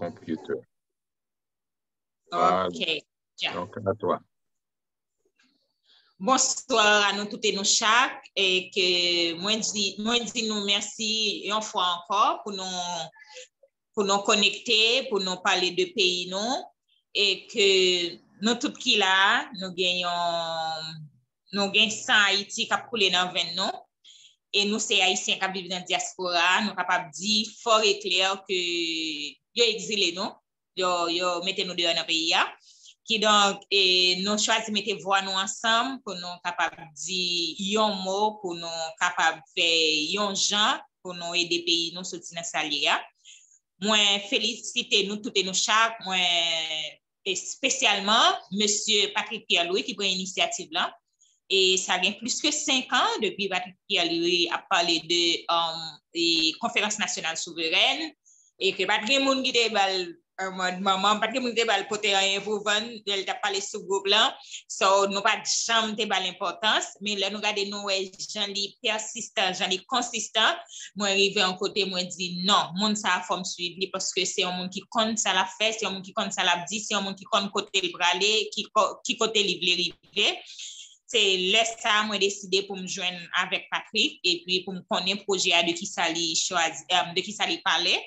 computer. OK. Donc, à toi. Bonsoir à nous toutes et nous chaque et que moi dis nous merci une fois encore pour nous connecter, pour nous parler de pays non et que nous toutes qui là nous gagnons 100 Haïti qui a coulé dans 20 non et nous c'est haïtiens qui vivent dans la diaspora nous capable dire fort et clair que yo exilé non yo mettez nous dehors dans pays là qui donc nous choisissons mettre voix nous ensemble pour nous capable dire un mot pour nous capable faire un gens pour nous aider pays nous sortir dans salia moi féliciter nous toutes et nous chaque moi et spécialement monsieur Patrick Pierre-Louis qui prend l'initiative là et ça a plus que 5 ans depuis Patrick Pierre-Louis a parlé de conférence nationale souveraine et que pas de monde qui déballe maman pas de monde déballe poter rien pour vendre elle t'a parlé sur groupe là so nous pas de chambre déballe l'importance mais là nous regarder nous gens li persistant gens li consistant moi arrivé en côté moi dit non monde ça forme suivre parce que c'est un monde qui compte ça la fait c'est un monde qui compte ça la dit c'est un monde qui compte côté le braler qui côté livrer c'est là ça moi décidé pour me joindre avec Patrick et puis pour me connaître projet de qui ça li choisi de qui ça li parler.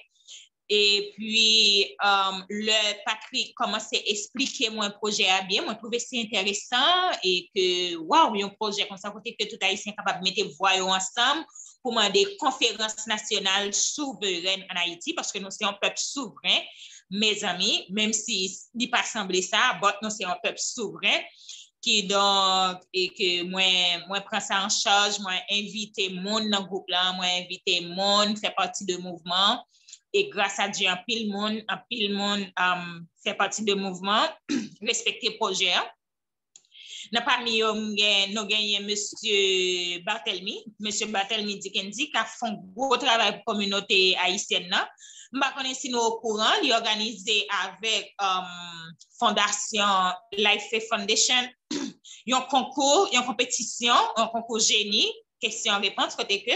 Et puis, le Patrick commence à expliquer mon projet à bien. Moi, je trouvais c'est intéressant et que, waouh, il y a un projet comme ça, côté que tout haïtien est capable de mettre voix ensemble pour des conférences nationales souveraines en Haïti, parce que nous sommes un peuple souverain, mes amis, même si il n'est pas semblé ça, nous sommes un peuple souverain qui donc, et que moi prends ça en charge, moi inviter monde dans le groupe là, moi inviter monde, faire partie de mouvement. Et grâce à Dieu, un pile monde fait partie de mouvement, respecter le projet. Parmi eux, nous gagnons M. Barthélemy Dikendi, qui a fait un gros travail pour la communauté haïtienne. Je ne sais pas si nous sommes au courant, il est organisé avec Fondation Life Foundation. Il y a un concours, il y a une compétition, un concours génie, question-réponse, côté que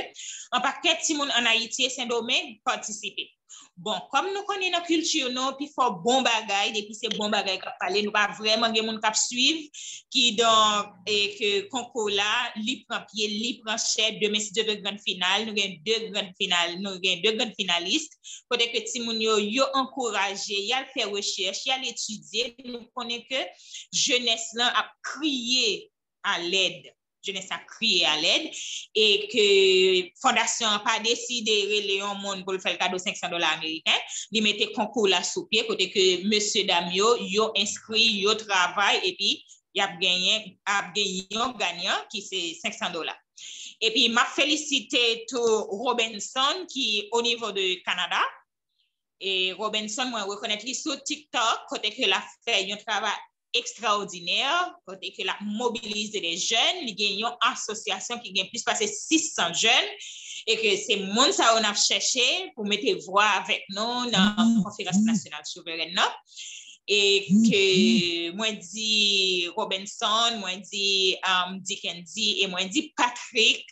un paquet de monde en Haïti et Saint-Domingue participer. Bon, comme nous connaissons notre culture, nous, puis il faut bon bagay, et puis c'est bon bagay qu'on parle, nous pas vraiment des gens qui suivent, qui donc, et que concours là, li prend pied, li prend chair, demain c'est deux grandes finales, nous avons deux grandes finalistes, côté que ti moun yo encouragé, y a faire recherche, y a l'étudier, nous connaissons que jeunesse là a crié à l'aide. Jeunesse a crié à l'aide et que Fondation n'a pas décidé de Léon Monde pour le faire le cadeau $500 américains. Il mettait concours là sous pied, côté que monsieur Damio, yo inscrit, yo travail et puis il a gagné un gagnant qui c'est $500. Et puis m'a félicité tout Robinson qui au niveau de Canada. Et Robinson, moi, reconnaître sur TikTok, côté que la fait un travail extraordinaire, côté que la mobilise des jeunes, il y a une association qui gagne plus de 600 jeunes et que c'est monde ça on a cherché pour mettre voix avec nous dans la conférence nationale souveraine et que moi dit Robinson, moi dit Dikendi et moi dit Patrick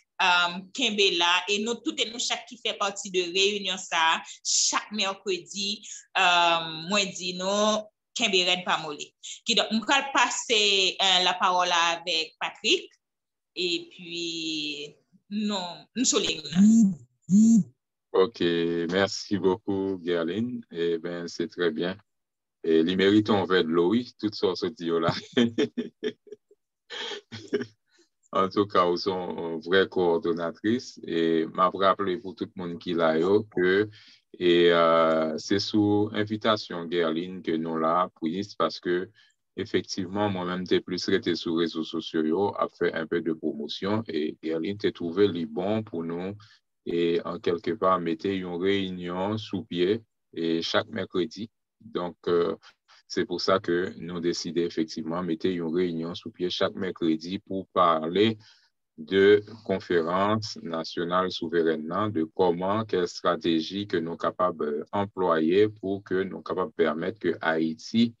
Kembela et nous toutes et nous chaque qui fait partie de réunion ça chaque mercredi moi dit nous Kemberen Pamolé. Qui donc on va passer la parole avec Patrick et puis non nous soulignons. OK, merci beaucoup Gerline. Eh bien, c'est très bien. Et les méritons vers de l'eau, toutes sortes de dire là. En tout cas, vous sont une vraie coordonnatrice et m'a rappelé pour tout le monde qui l'a que c'est sous invitation Gerline que nous là prise parce que effectivement moi-même t'ai plus resté sur les réseaux sociaux à faire un peu de promotion et Gerline t'ai trouvé les bons pour nous et en quelque part mettre une réunion sous pied et chaque mercredi. Donc c'est pour ça que nous décidons effectivement de mettre une réunion sous pied chaque mercredi pour parler de conférence nationale souveraine, de comment, quelle stratégie que nous sommes capables d'employer pour que nous sommes capables de permettre que Haïti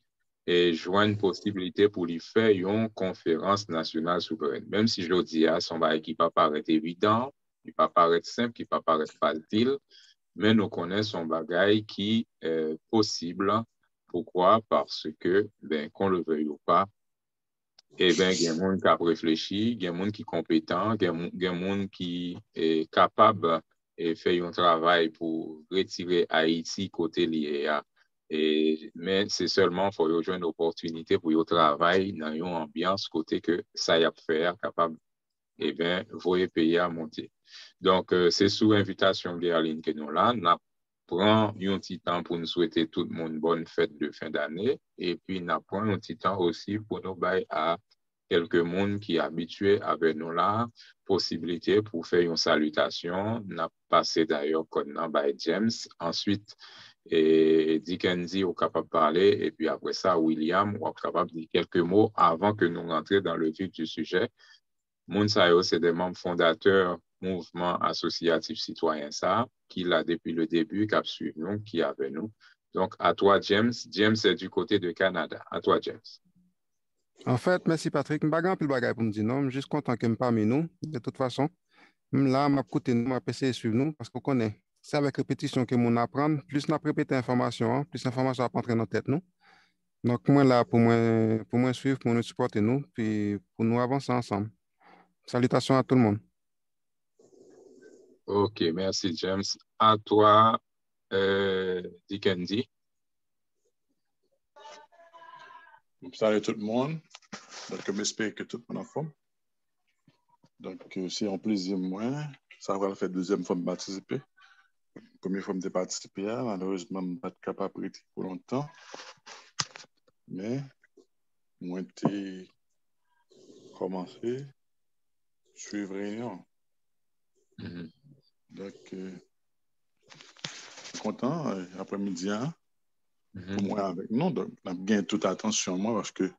joigne une possibilité pour lui faire une conférence nationale souveraine. Même si je le dis, son bail qui ne peut pas paraître évident, qui ne peut pas paraître simple, qui ne peut pas paraître facile, mais nous connaissons un bagage qui est possible. Pourquoi? Parce que, ben, qu'on le veuille ou pas, eh bien, il y a des gens qui ont réfléchi, il y a des gens qui sont compétents, il y a des gens qui sont capables de faire un travail pour retirer Haïti côté l'IA. Mais c'est seulement pour jouer une opportunité pour travailler dans une ambiance côté que ça y a faire capable, eh bien, voyez pays à monter. Donc, c'est sous invitation Guerline que nous là, nous prenons un petit temps pour nous souhaiter tout le monde une bonne fête de fin d'année et puis nous prenons un petit temps aussi pour nous bailler à quelques monde qui est habitué avec nous là, possibilité pour faire une salutation. Nous avons passé d'ailleurs comme nous by James. Ensuite, et Dickenzie est capable de parler et puis après ça, William est capable de dire quelques mots avant que nous rentrions dans le vif du sujet. Mounsayo, c'est des membres fondateurs mouvement associatif citoyen ça, qui l'a depuis le début, qui a suivi nous, qui est avec nous. Donc, à toi, James. James est du côté de Canada. À toi, James. En fait, merci Patrick. Je ne suis pas plus bagay pour me dire non. Je suis juste content que je parmi nous. De toute façon, là, je écouté nous, je essayer de suivre nous parce qu'on connaît. C'est avec répétition que nous apprenons. Plus nous répétons l'information, plus l'information va rentrer dans notre tête nous. Donc, moi là pour moi suivre, pour nous supporter nous, puis pour nous avancer ensemble. Salutations à tout le monde. OK, merci, James. À toi, Dickenzie. Salut tout le monde. Donc, j'espère que tout le monde est en forme. Donc, c'est un plaisir, moi. Ça va faire deuxième fois de participer. Première fois de participer, malheureusement, je ne suis pas capable de pour longtemps. Mais, moi, j'ai commencé à suivre réunion. Donc, content, après-midi, pour moi avec nous. Donc, on a bien toute attention, moi, parce que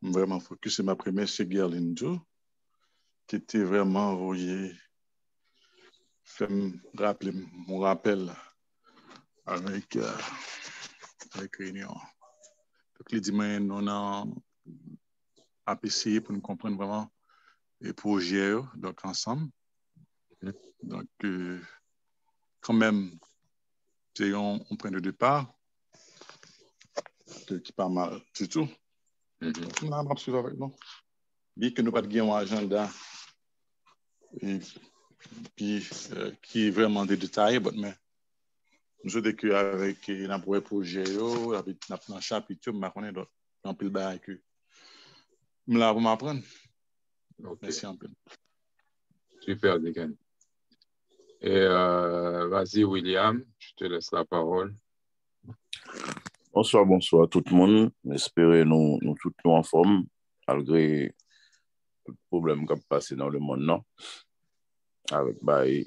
vraiment focus, c'est ma première chez Guerline Joe, qui était vraiment envoyé, fait me rappeler mon rappel avec réunion. Donc, les dimanches, on a essayé pour nous comprendre vraiment les projets, donc ensemble. Donc, quand même, c'est un point de départ qui est pas mal, c'est tout. Donc, on a suivi avec nous. Bien que nous pas de un agenda et puis qui est vraiment des détails, mais nous sommes avec un projet, avec un chapitre, je connais d'autres, un peu le bail que je vais m'apprendre. Merci un peu. Super, Deacon. Et vas-y, William, je te laisse la parole. Bonsoir tout le monde. J'espère nous tous nous en forme, malgré le problème qui a passé dans le monde, non? Avec le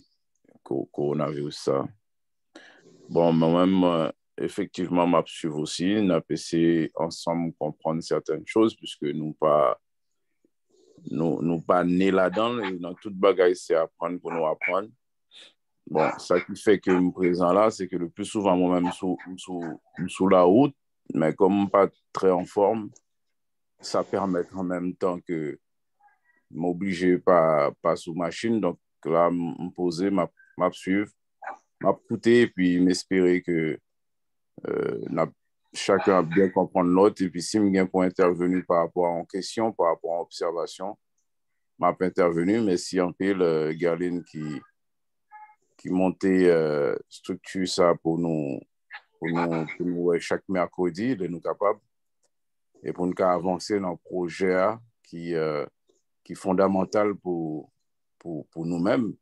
coronavirus, ça. Bon, moi-même, effectivement, je suis aussi. On a essayé ensemble comprendre certaines choses, puisque nous pas nés là-dedans, et dans toute bagaille, c'est apprendre pour nous apprendre. Bon, ça qui fait que je suis présent là, c'est que le plus souvent, moi-même, sous la route, mais comme pas très en forme, ça permet en même temps que m'obliger pas sous machine. Donc là, me poser, m'a suivre, m'écouter et puis m'espérer que chacun a bien comprendre l'autre. Et puis si je pour intervenir par rapport à une question, par rapport à une observation, m'a pas intervenu, mais si en pile, Garline qui montait structure ça pour nous chaque mercredi, de nous capables, et pour nous avancer dans le projet qui est fondamental pour nous-mêmes,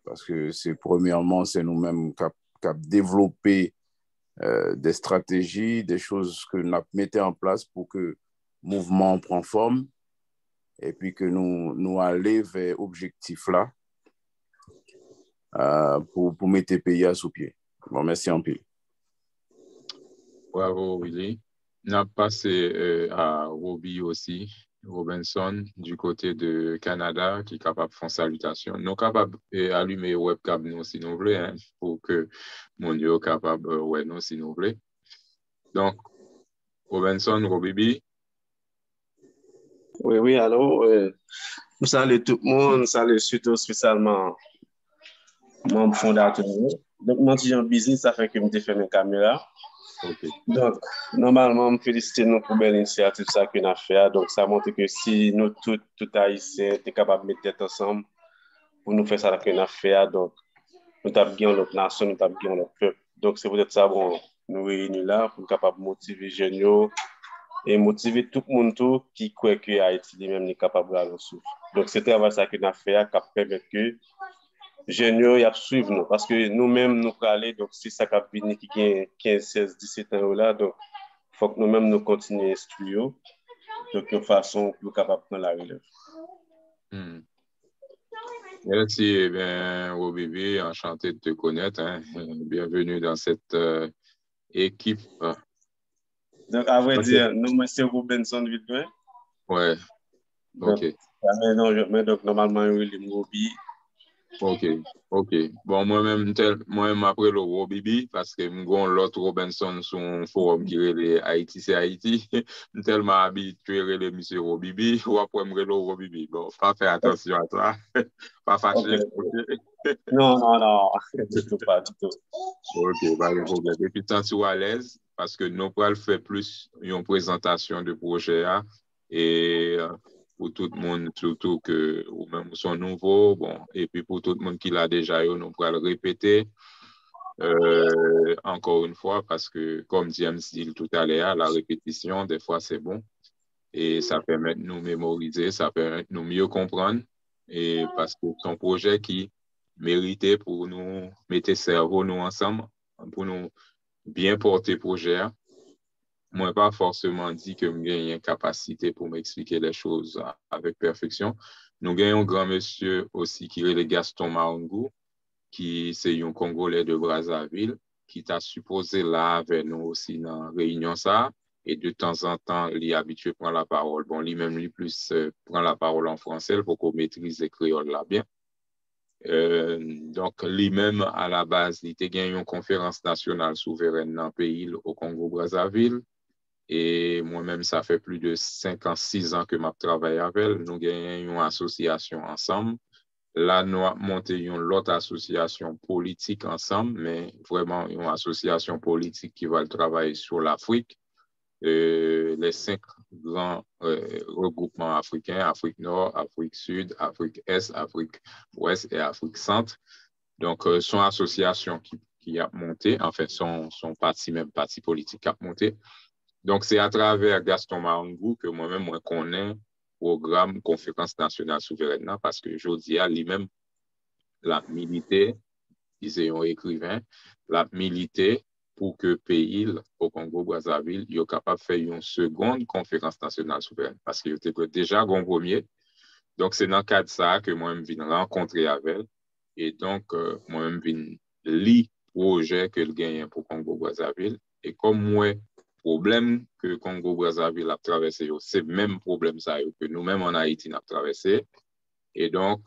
parce que premièrement, c'est nous-mêmes qui avons développé des stratégies, des choses que nous mettons en place pour que le mouvement prenne forme, et puis que nous allions vers l'objectif là, pour mettre le pays sous pied. Bon, merci en pile. Bravo, Willy. On a passé à Robbie aussi, Robinson, du côté de Canada, qui est capable de faire une salutation. Nous sommes capables d'allumer le webcam, nous, si nous voulons, hein, pour que mon Dieu soit capable de nous, si nous voulons. Donc, Robinson, Robbie. Oui, allô. Nous saluons tout le monde, salut surtout spécialement membre fondateur. Donc, moi, je suis en business, ça fait que je fait mes caméras. Ok. Donc, normalement, je félicite nous pour belle initiative ça qu'on a fait. Donc, ça montre que si nous, tout haïtiens, sommes capables de mettre tête ensemble pour nous faire ça qu'on a fait, donc, nous avons gagné notre nation, nous avons gagné notre peuple. Donc, c'est peut-être ça, bon, nous réunir là pour être capable de motiver les jeunes et motiver tout le monde qui croit que Haïti lui-même est capable de la souffle. Donc, c'est travail ça qu'on a fait qui permet que les jeunes y suivre nous. Parce que nous-mêmes, nous aller, donc c'est ça qui a venu qui a 15, 16, 17 ans là. Donc, il faut que nous-mêmes nous continuions à instruire de quelle façon pour capable de prendre la relève. Merci, eh bien, Robibi, enchanté de te connaître. Hein. Bienvenue dans cette équipe. Donc, à vrai dire, nous, c'est Robinson Vidouin. Ouais, ok. Donc, normalement, il est Robi. Ok. Bon, moi-même après le Robibi, parce que m'gon l'autre Robinson sur un forum qui est les Haïti, c'est Haïti, tellement habitué les monsieur Robibi, ou après me le Robibi. Bon, pas faire attention à toi, pas fâché. Okay. Non, du tout pas, du tout. Ok, pas de problème. Et puis, sens-tu à l'aise, parce que nous pourrons faire plus une présentation de projet, et pour tout le monde, surtout que ou même sont nouveaux, bon, et puis pour tout le monde qui l'a déjà eu, nous pourrons le répéter encore une fois, parce que comme James dit tout à l'heure, la répétition, des fois, c'est bon, et ça permet de nous mémoriser, ça permet de nous mieux comprendre, et parce que c'est un projet qui méritait pour nous mettre cerveau nous ensemble, pour nous bien porter le projet. Moi, pas forcément dit que j'ai une capacité pour m'expliquer les choses avec perfection. Nous avons un grand monsieur aussi qui est le Gaston Marangou, qui c'est un Congolais de Brazzaville, qui t'a supposé là avec nous aussi dans la réunion ça. Et de temps en temps, il est habitué à prendre la parole. Bon, lui-même, lui plus prend la parole en français pour qu'on maîtrise le créole là bien. Donc, lui-même, à la base, il a gagné une conférence nationale souveraine dans le pays, au Congo-Brazzaville. Et moi-même, ça fait plus de 5 ans, 6 ans que je travaille avec elle. Nous gagnons une association ensemble. Là, nous avons monté une autre association politique ensemble, mais vraiment une association politique qui va travailler sur l'Afrique. Les 5 grands regroupements africains, Afrique Nord, Afrique Sud, Afrique Est, Afrique Ouest et Afrique Centre. Donc, son association qui a monté, en fait, son parti, même parti politique qui a monté. Donc, c'est à travers Gaston Marangou que moi-même, je connais le programme Conférence nationale souveraine, parce que je dis à lui-même, la milité, il est un écrivain, la milité pour que le pays, au Congo-Brazzaville, soit capable de faire une seconde conférence nationale souveraine, parce qu'il était déjà un premier. Donc, c'est dans le cadre de ça que moi-même, je viens rencontrer avec elle. Et donc, moi-même, je viens lire le projet que le gagne pour Congo-Brazzaville. Et comme moi, problème que Congo-Brazzaville a traversé, c'est le même problème ça, que nous-mêmes en Haïti avons traversé. Et donc,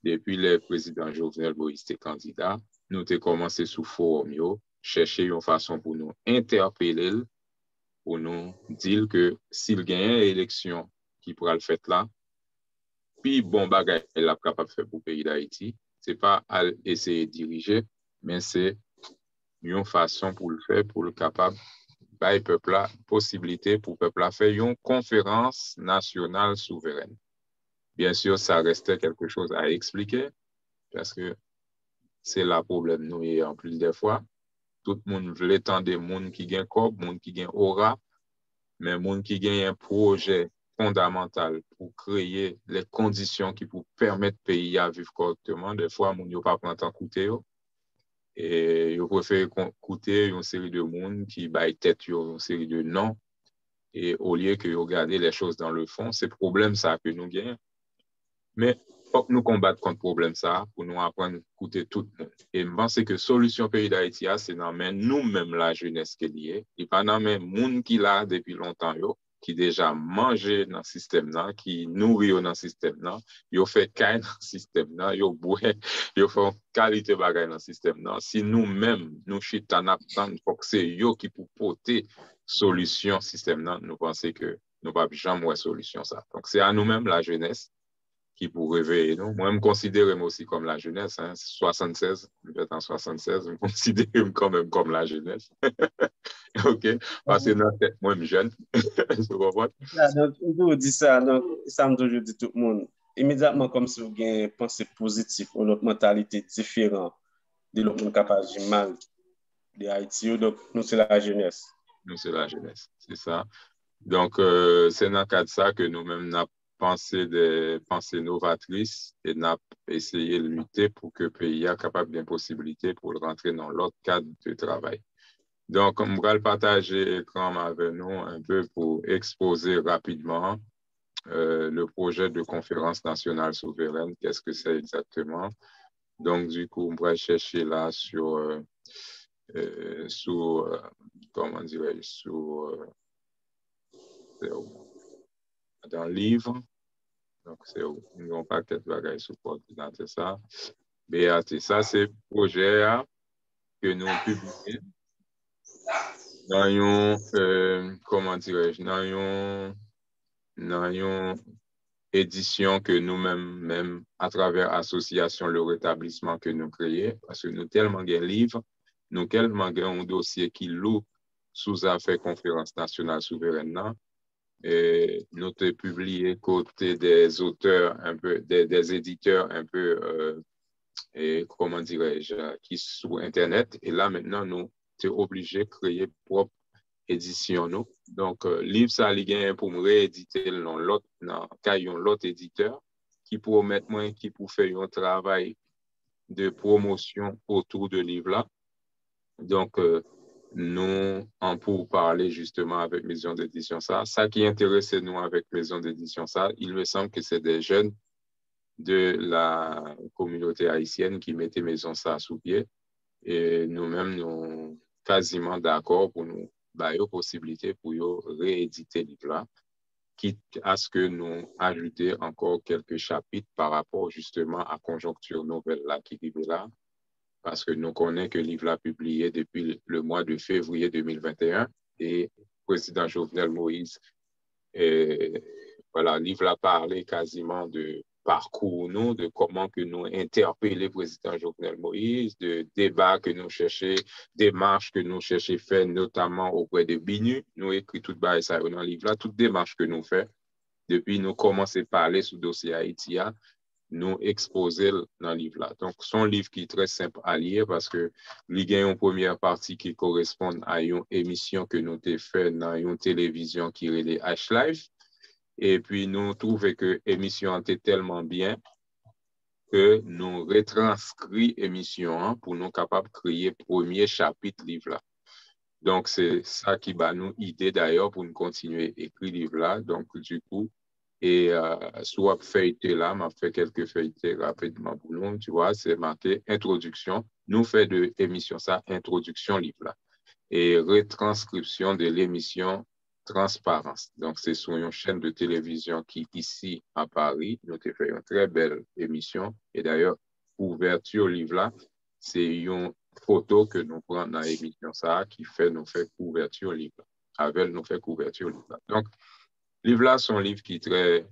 depuis le président Jovenel Moïse était candidat, nous avons commencé sous forum, chercher une façon pour nous interpeller, pour nous dire que s'il gagne l'élection qui pourra le faire là, puis bon bagage elle a capable de faire pour le pays d'Haïti, ce n'est pas à essayer de diriger, mais c'est une façon pour le faire, pour le capable le peuple la possibilité pour le peuple à faire une conférence nationale souveraine. Bien sûr, ça restait quelque chose à expliquer parce que c'est le problème nous et en plus des fois. Tout le monde veut tant des gens qui gagnent corps, des gens qui gagnent aura, mais des gens qui gagnent un projet fondamental pour créer les conditions qui pour permettre au pays à vivre correctement. Des fois, les gens ne pas prendre en coûter. Et ils préfèrent écouter une série de monde qui baillent tête une série de noms. Et au lieu que regarder les choses dans le fond, c'est le problème ça que nous gagnons. Mais il faut que nous combattre contre le problème ça pour nous apprendre à écouter tout le monde. Et je pense que la solution pays d'Haïti, c'est dans nous-mêmes la jeunesse qui est liée. Et pas dans les gens qui là depuis longtemps, qui déjà mangé dans le système, qui nourrit dans le système, ils fait caille dans le système, ils boivent, ils font qualité bagaille dans le système. Si nous-mêmes, nous chitons n'attendons pas que c'est eux qui pour porter solution au système, nous pensons que nous ne pouvons jamais avoir solution ça. Donc c'est à nous-mêmes la jeunesse qui pour réveiller nous. Moi, je me considère aussi comme la jeunesse, hein, 76, peut-être en 76, je me considère quand même comme la jeunesse. OK, parce que dans tête, moi, je suis jeune. Donc, on dit ça, donc, ça me toujours dit tout le monde. Immédiatement, comme si vous avez une pensée positive ou une mentalité différente de l'autre monde capable de mal de Haïti, donc nous, c'est la jeunesse. Nous, c'est la jeunesse, c'est ça. Donc, c'est dans le cadre de ça que nous-mêmes, nous pensé des pensées novatrices et nous avons essayé de lutter pour que le pays soit capable d'une possibilité pour rentrer dans l'autre cadre de travail. Donc, on va le partager l'écran avec nous un peu pour exposer rapidement le projet de conférence nationale souveraine. Qu'est-ce que c'est exactement? Donc, du coup, on va chercher là comment dirais-je, dans le livre. Donc, c'est un paquet de bagages sur l'ordinateur, ça. BAT, ça, c'est le projet que nous publions dans comment dirais-je, dans une édition que nous-mêmes, même à travers l'association Le Rétablissement que nous créons, parce que nous tellement de livres, nous tellement un dossier qui loue sous affaire conférence nationale souveraine, et nous avons publié côté des auteurs un peu, des éditeurs un peu, et comment dirais-je, qui sont sur Internet. Et là, maintenant, nous sommes obligés de créer propre édition. Nous. Donc, livre, ça a pour me rééditer dans l'autre éditeur qui pour mettre moins, qui pour faire un travail de promotion autour de livre-là. Donc, nous, en pour parler justement avec Maison d'édition ça qui intéresse nous avec Maison d'édition ça, il me semble que c'est des jeunes de la communauté haïtienne qui mettaient Maison ça sous pied et nous-mêmes, nous quasiment d'accord pour nous donner possibilité pour rééditer le livre là, quitte à ce que nous ajouter encore quelques chapitres par rapport justement à conjoncture nouvelle là qui vivait là. Parce que nous connaissons que le livre a publié depuis le mois de février 2021 et le président Jovenel Moïse, voilà, le livre a parlé quasiment de parcours nous, de comment que nous interpellons le président Jovenel Moïse, de débats que nous cherchons, démarches que nous cherchons faire, notamment auprès de BINU. Nous écrit tout ça dans le livre là, toute démarche que nous faisons depuis nous commençons à parler sur le dossier Haïti. Nous exposer dans le livre là. Donc, son livre qui est très simple à lire parce que il y a une première partie qui correspond à une émission que nous avons fait dans une télévision qui est les H-Live. Et puis, nous trouvons que l'émission était tellement bien que nous retranscrit l'émission pour nous capables de créer le premier chapitre livre là. Donc, c'est ça qui va nous aider d'ailleurs pour nous continuer à écrire le livre là. Donc, du coup, et soit feuilleté là, m'a fait quelques feuilletés rapidement pour nous, tu vois, c'est marqué introduction. Nous fait de l'émission ça, introduction livre là. Et retranscription de l'émission Transparence. Donc, c'est sur une chaîne de télévision qui ici à Paris. Nous avons fait une très belle émission. Et d'ailleurs, ouverture livre là, c'est une photo que nous prenons dans l'émission ça qui fait nous fait couverture livre là. Avec nous fait couverture livre là. Donc, livre là, c'est un livre qui est très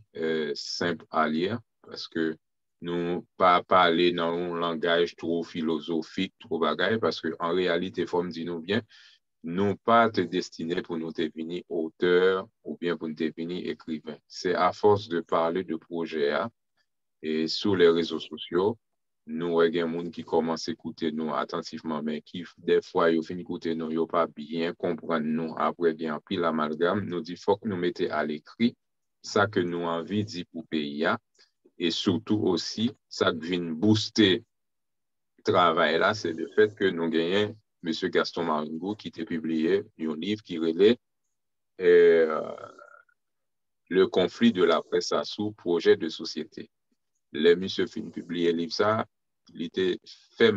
simple à lire parce que nous pas parler dans un langage trop philosophique, trop bagaille, parce qu'en réalité, il faut me dire nous bien, nous pas te destiner pour nous devenir auteur ou bien pour nous devenir écrivain. C'est à force de parler de projet et sur les réseaux sociaux, nous avons des gens qui commencent à écouter nous attentivement, mais qui, des fois, ils finissent d'écouter nous, ils n'ont pas bien comprendre nous. Après, bien, puis l'amalgame, nous dit, il faut que nous mettions à l'écrit ça que nous avons envie de dire pour le pays. Et surtout aussi, ça qui vient booster le travail là, c'est le fait que nous gagnons M. Gaston Maringou qui a publié un livre qui relaie le conflit de la presse à sous projet de société. Les monsieur fin publié le livre ça, il était fait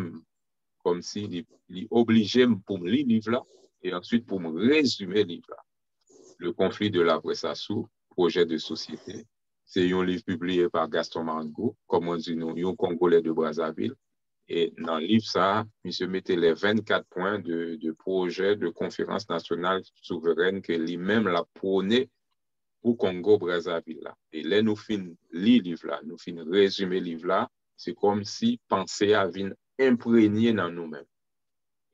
comme si il obligeait pour me lire le livre là et ensuite pour me résumer le livre là. Le conflit de la presse à sous projet de société. C'est un livre publié par Gaston Maringou, comme on dit nous, un Congolais de Brazzaville. Et dans le livre, ça, monsieur mettait les 24 points de projet de conférence nationale souveraine que lui-même l'a prôné pour Congo-Brazzaville là. Et là, nous fin li livre là, nous fin résumer livre là, c'est comme si penser à venir imprégner dans nous-mêmes.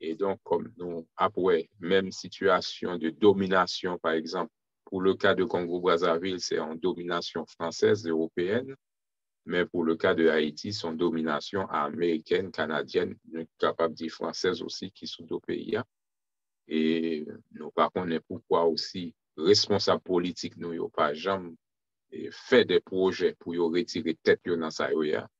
Et donc, comme nous, après, même situation de domination, par exemple, pour le cas de Congo-Brazzaville, c'est en domination française, européenne, mais pour le cas de Haïti, c'est en domination américaine, canadienne, nous sommes capables de dire française aussi, qui sont deux pays. Et nous, par contre, pourquoi aussi responsables politiques, nous n'avons pas jamais fait des projets pour retirer tête dans ça.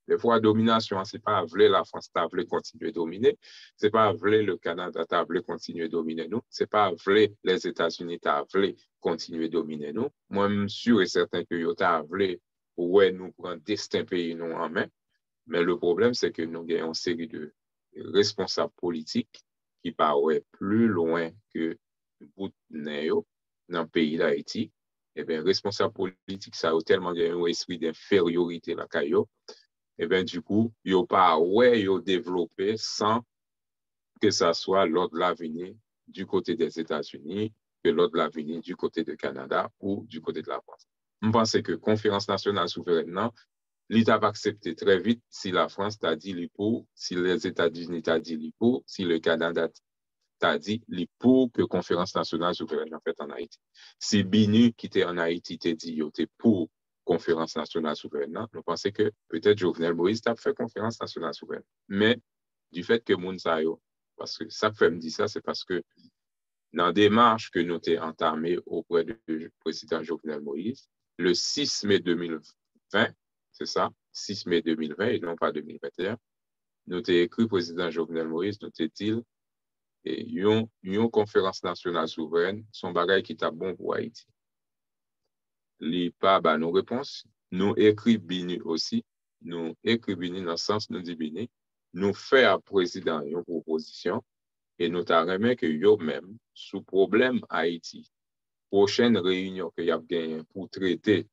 Des fois, la domination, ce n'est pas vrai la France voulait continuer à dominer, ce n'est pas vrai le Canada voulait continuer à dominer nous, ce n'est pas vrai les États-Unis voulaient continuer à dominer nous. Moi, je suis sûr et certain que vous voulez ouais, nous prendre destin pays nous en main, mais le problème, c'est que nous avons une série de responsables politiques qui paraissent plus loin que bout de dans le pays d'Haïti. Eh bien, responsable politique, ça a tellement un esprit d'infériorité la caillou. Eh bien, du coup, il n'y a pas développé sans que ça soit l'ordre de l'avenir du côté des États-Unis, que l'ordre de l'avenir du côté du Canada ou du côté de la France. Je pense que la conférence nationale souveraine, l'État va accepter très vite si la France t'a dit l'IPO, si les États-Unis t'a dit l'IPO, si le Canada t'a dit pour que la conférence nationale souveraine en fait en Haïti. Si BINU qui était en Haïti t'a dit yo t'es pour conférence nationale souveraine, nous pensons que peut-être Jovenel Moïse t'a fait conférence nationale souveraine. Mais du fait que Mounsa yo, parce que ça fait me dire ça, c'est parce que dans la démarche que nous avons entamée auprès du président Jovenel Moïse, le 6 mai 2020, c'est ça, 6 mai 2020 et non pas 2021, nous avons écrit président Jovenel Moïse, nous avons dit et une conférence nationale souveraine, son bagage qui est bon pour Haïti. Les pas bah, nos réponses, nous écrit BINU aussi, nous écrit BINU dans le sens nous dit BINU, nous fait à président une proposition et nous t'arrêtons que yo même sous problème Haïti, prochaine réunion que y a gagné pour traiter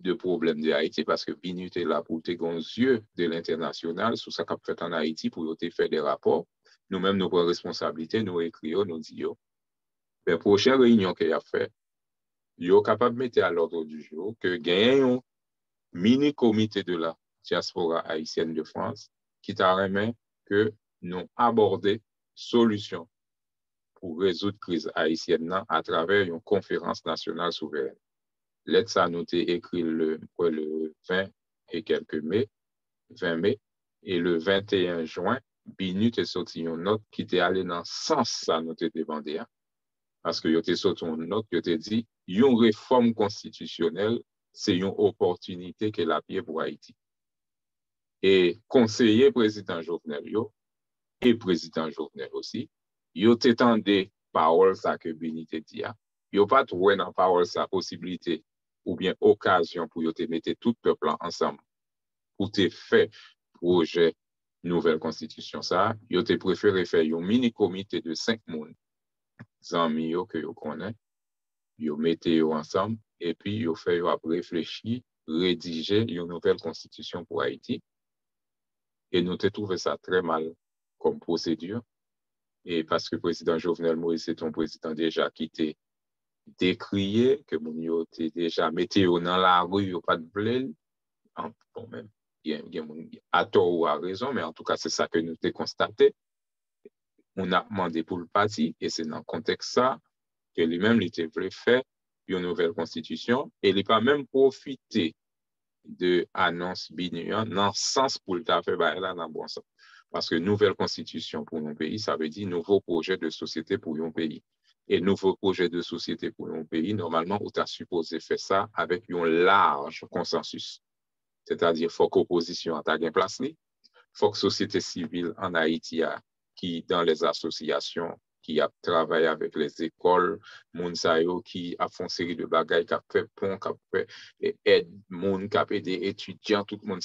le problème de Haïti parce que BINU est là pour te yeux de l'international sur ça qu'a fait en Haïti pour te faire des rapports. Nous-mêmes, nous prenons responsabilité, nous écrivons, nous disons. La prochaine réunion qu'il a fait, il est capable de mettre à l'ordre du jour que gagne un mini-comité de la diaspora haïtienne de France qui t'a remis que nous aborder solutions pour résoudre la crise haïtienne à travers une conférence nationale souveraine. Lettre ça nous a écrit le 20 et quelques mai, 20 mai, et le 21 juin, BINU est sorti une note qui était allée dans le sens ça nous a demandé. Parce que était sorti une note qui était dit, une réforme constitutionnelle, c'est une opportunité que la pied pour Haïti. Et conseiller président Jovenel et président Jovenel aussi, ils ont étendu parole ça que BINU te dit. Ils n'ont pas trouvé dans parole ça possibilité ou bien occasion pour te mettre tout le peuple ensemble pour te faire projet nouvelle constitution ça, ils ont préféré faire un mini comité de 5 personnes, amis que vous connaissez, ils mettent ensemble et puis ils fait réfléchir, rédiger une nouvelle constitution pour Haïti. Et nous avons trouvé ça très mal comme procédure. Et parce que le président Jovenel Moïse est un président déjà qui était décrié, que mon yo était déjà météo dans la rue, il pas de blé. Bon, même, il y a à tort ou à raison, mais en tout cas, c'est ça que nous avons constaté. On a demandé pour le parti, et c'est dans le contexte ça que lui-même, il était voulu faire une nouvelle constitution, et il n'a pas même profité de l'annonce BINU dans le sens pour le faire là dans le bon sens. Parce que nouvelle constitution pour un pays, ça veut dire nouveau projet de société pour un pays. Et nouveau projet de société pour un pays, normalement, on t'a supposé faire ça avec un large consensus. C'est-à-dire, il faut que l'opposition ait place, il faut que la société civile en Haïti, qui dans les associations, qui a travaillé avec les écoles, Mounsayo, qui a fait une série de bagailles, qui a fait pont, qui a fait aide, qui a aidé étudiants, tout le monde,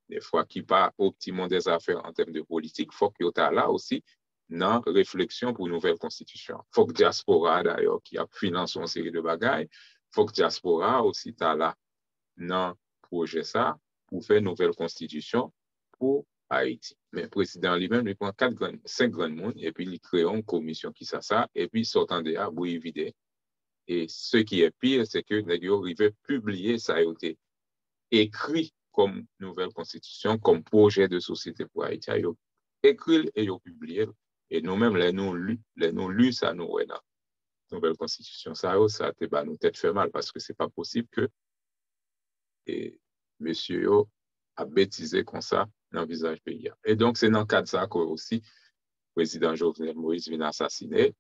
des fois qui pas optimement des affaires en termes de politique, il faut qu'il y ait là aussi dans la réflexion pour une nouvelle constitution. Il faut que diaspora, d'ailleurs, qui a financé une série de bagailles, il faut que diaspora aussi soit là dans projet ça pour faire une nouvelle constitution pour Haïti. Mais le président lui-même, il prend 5 grands mondes et puis il crée une commission qui ça, et puis sortant de là, bouille vide. Et ce qui est pire, c'est que les gens arrivaient à publier ça a été écrit comme nouvelle constitution, comme projet de société pour Haïti. Ils ont écrit et ils ont publié. Et nous-mêmes, les nous lus, ça nous ouais, la nouvelle constitution. Ça a nous tête fait mal parce que c'est pas possible que monsieur yo a bêtisé comme ça dans le visage pays. Et donc, c'est dans le cadre de ça que aussi, le président Jovenel Moïse vient assassiner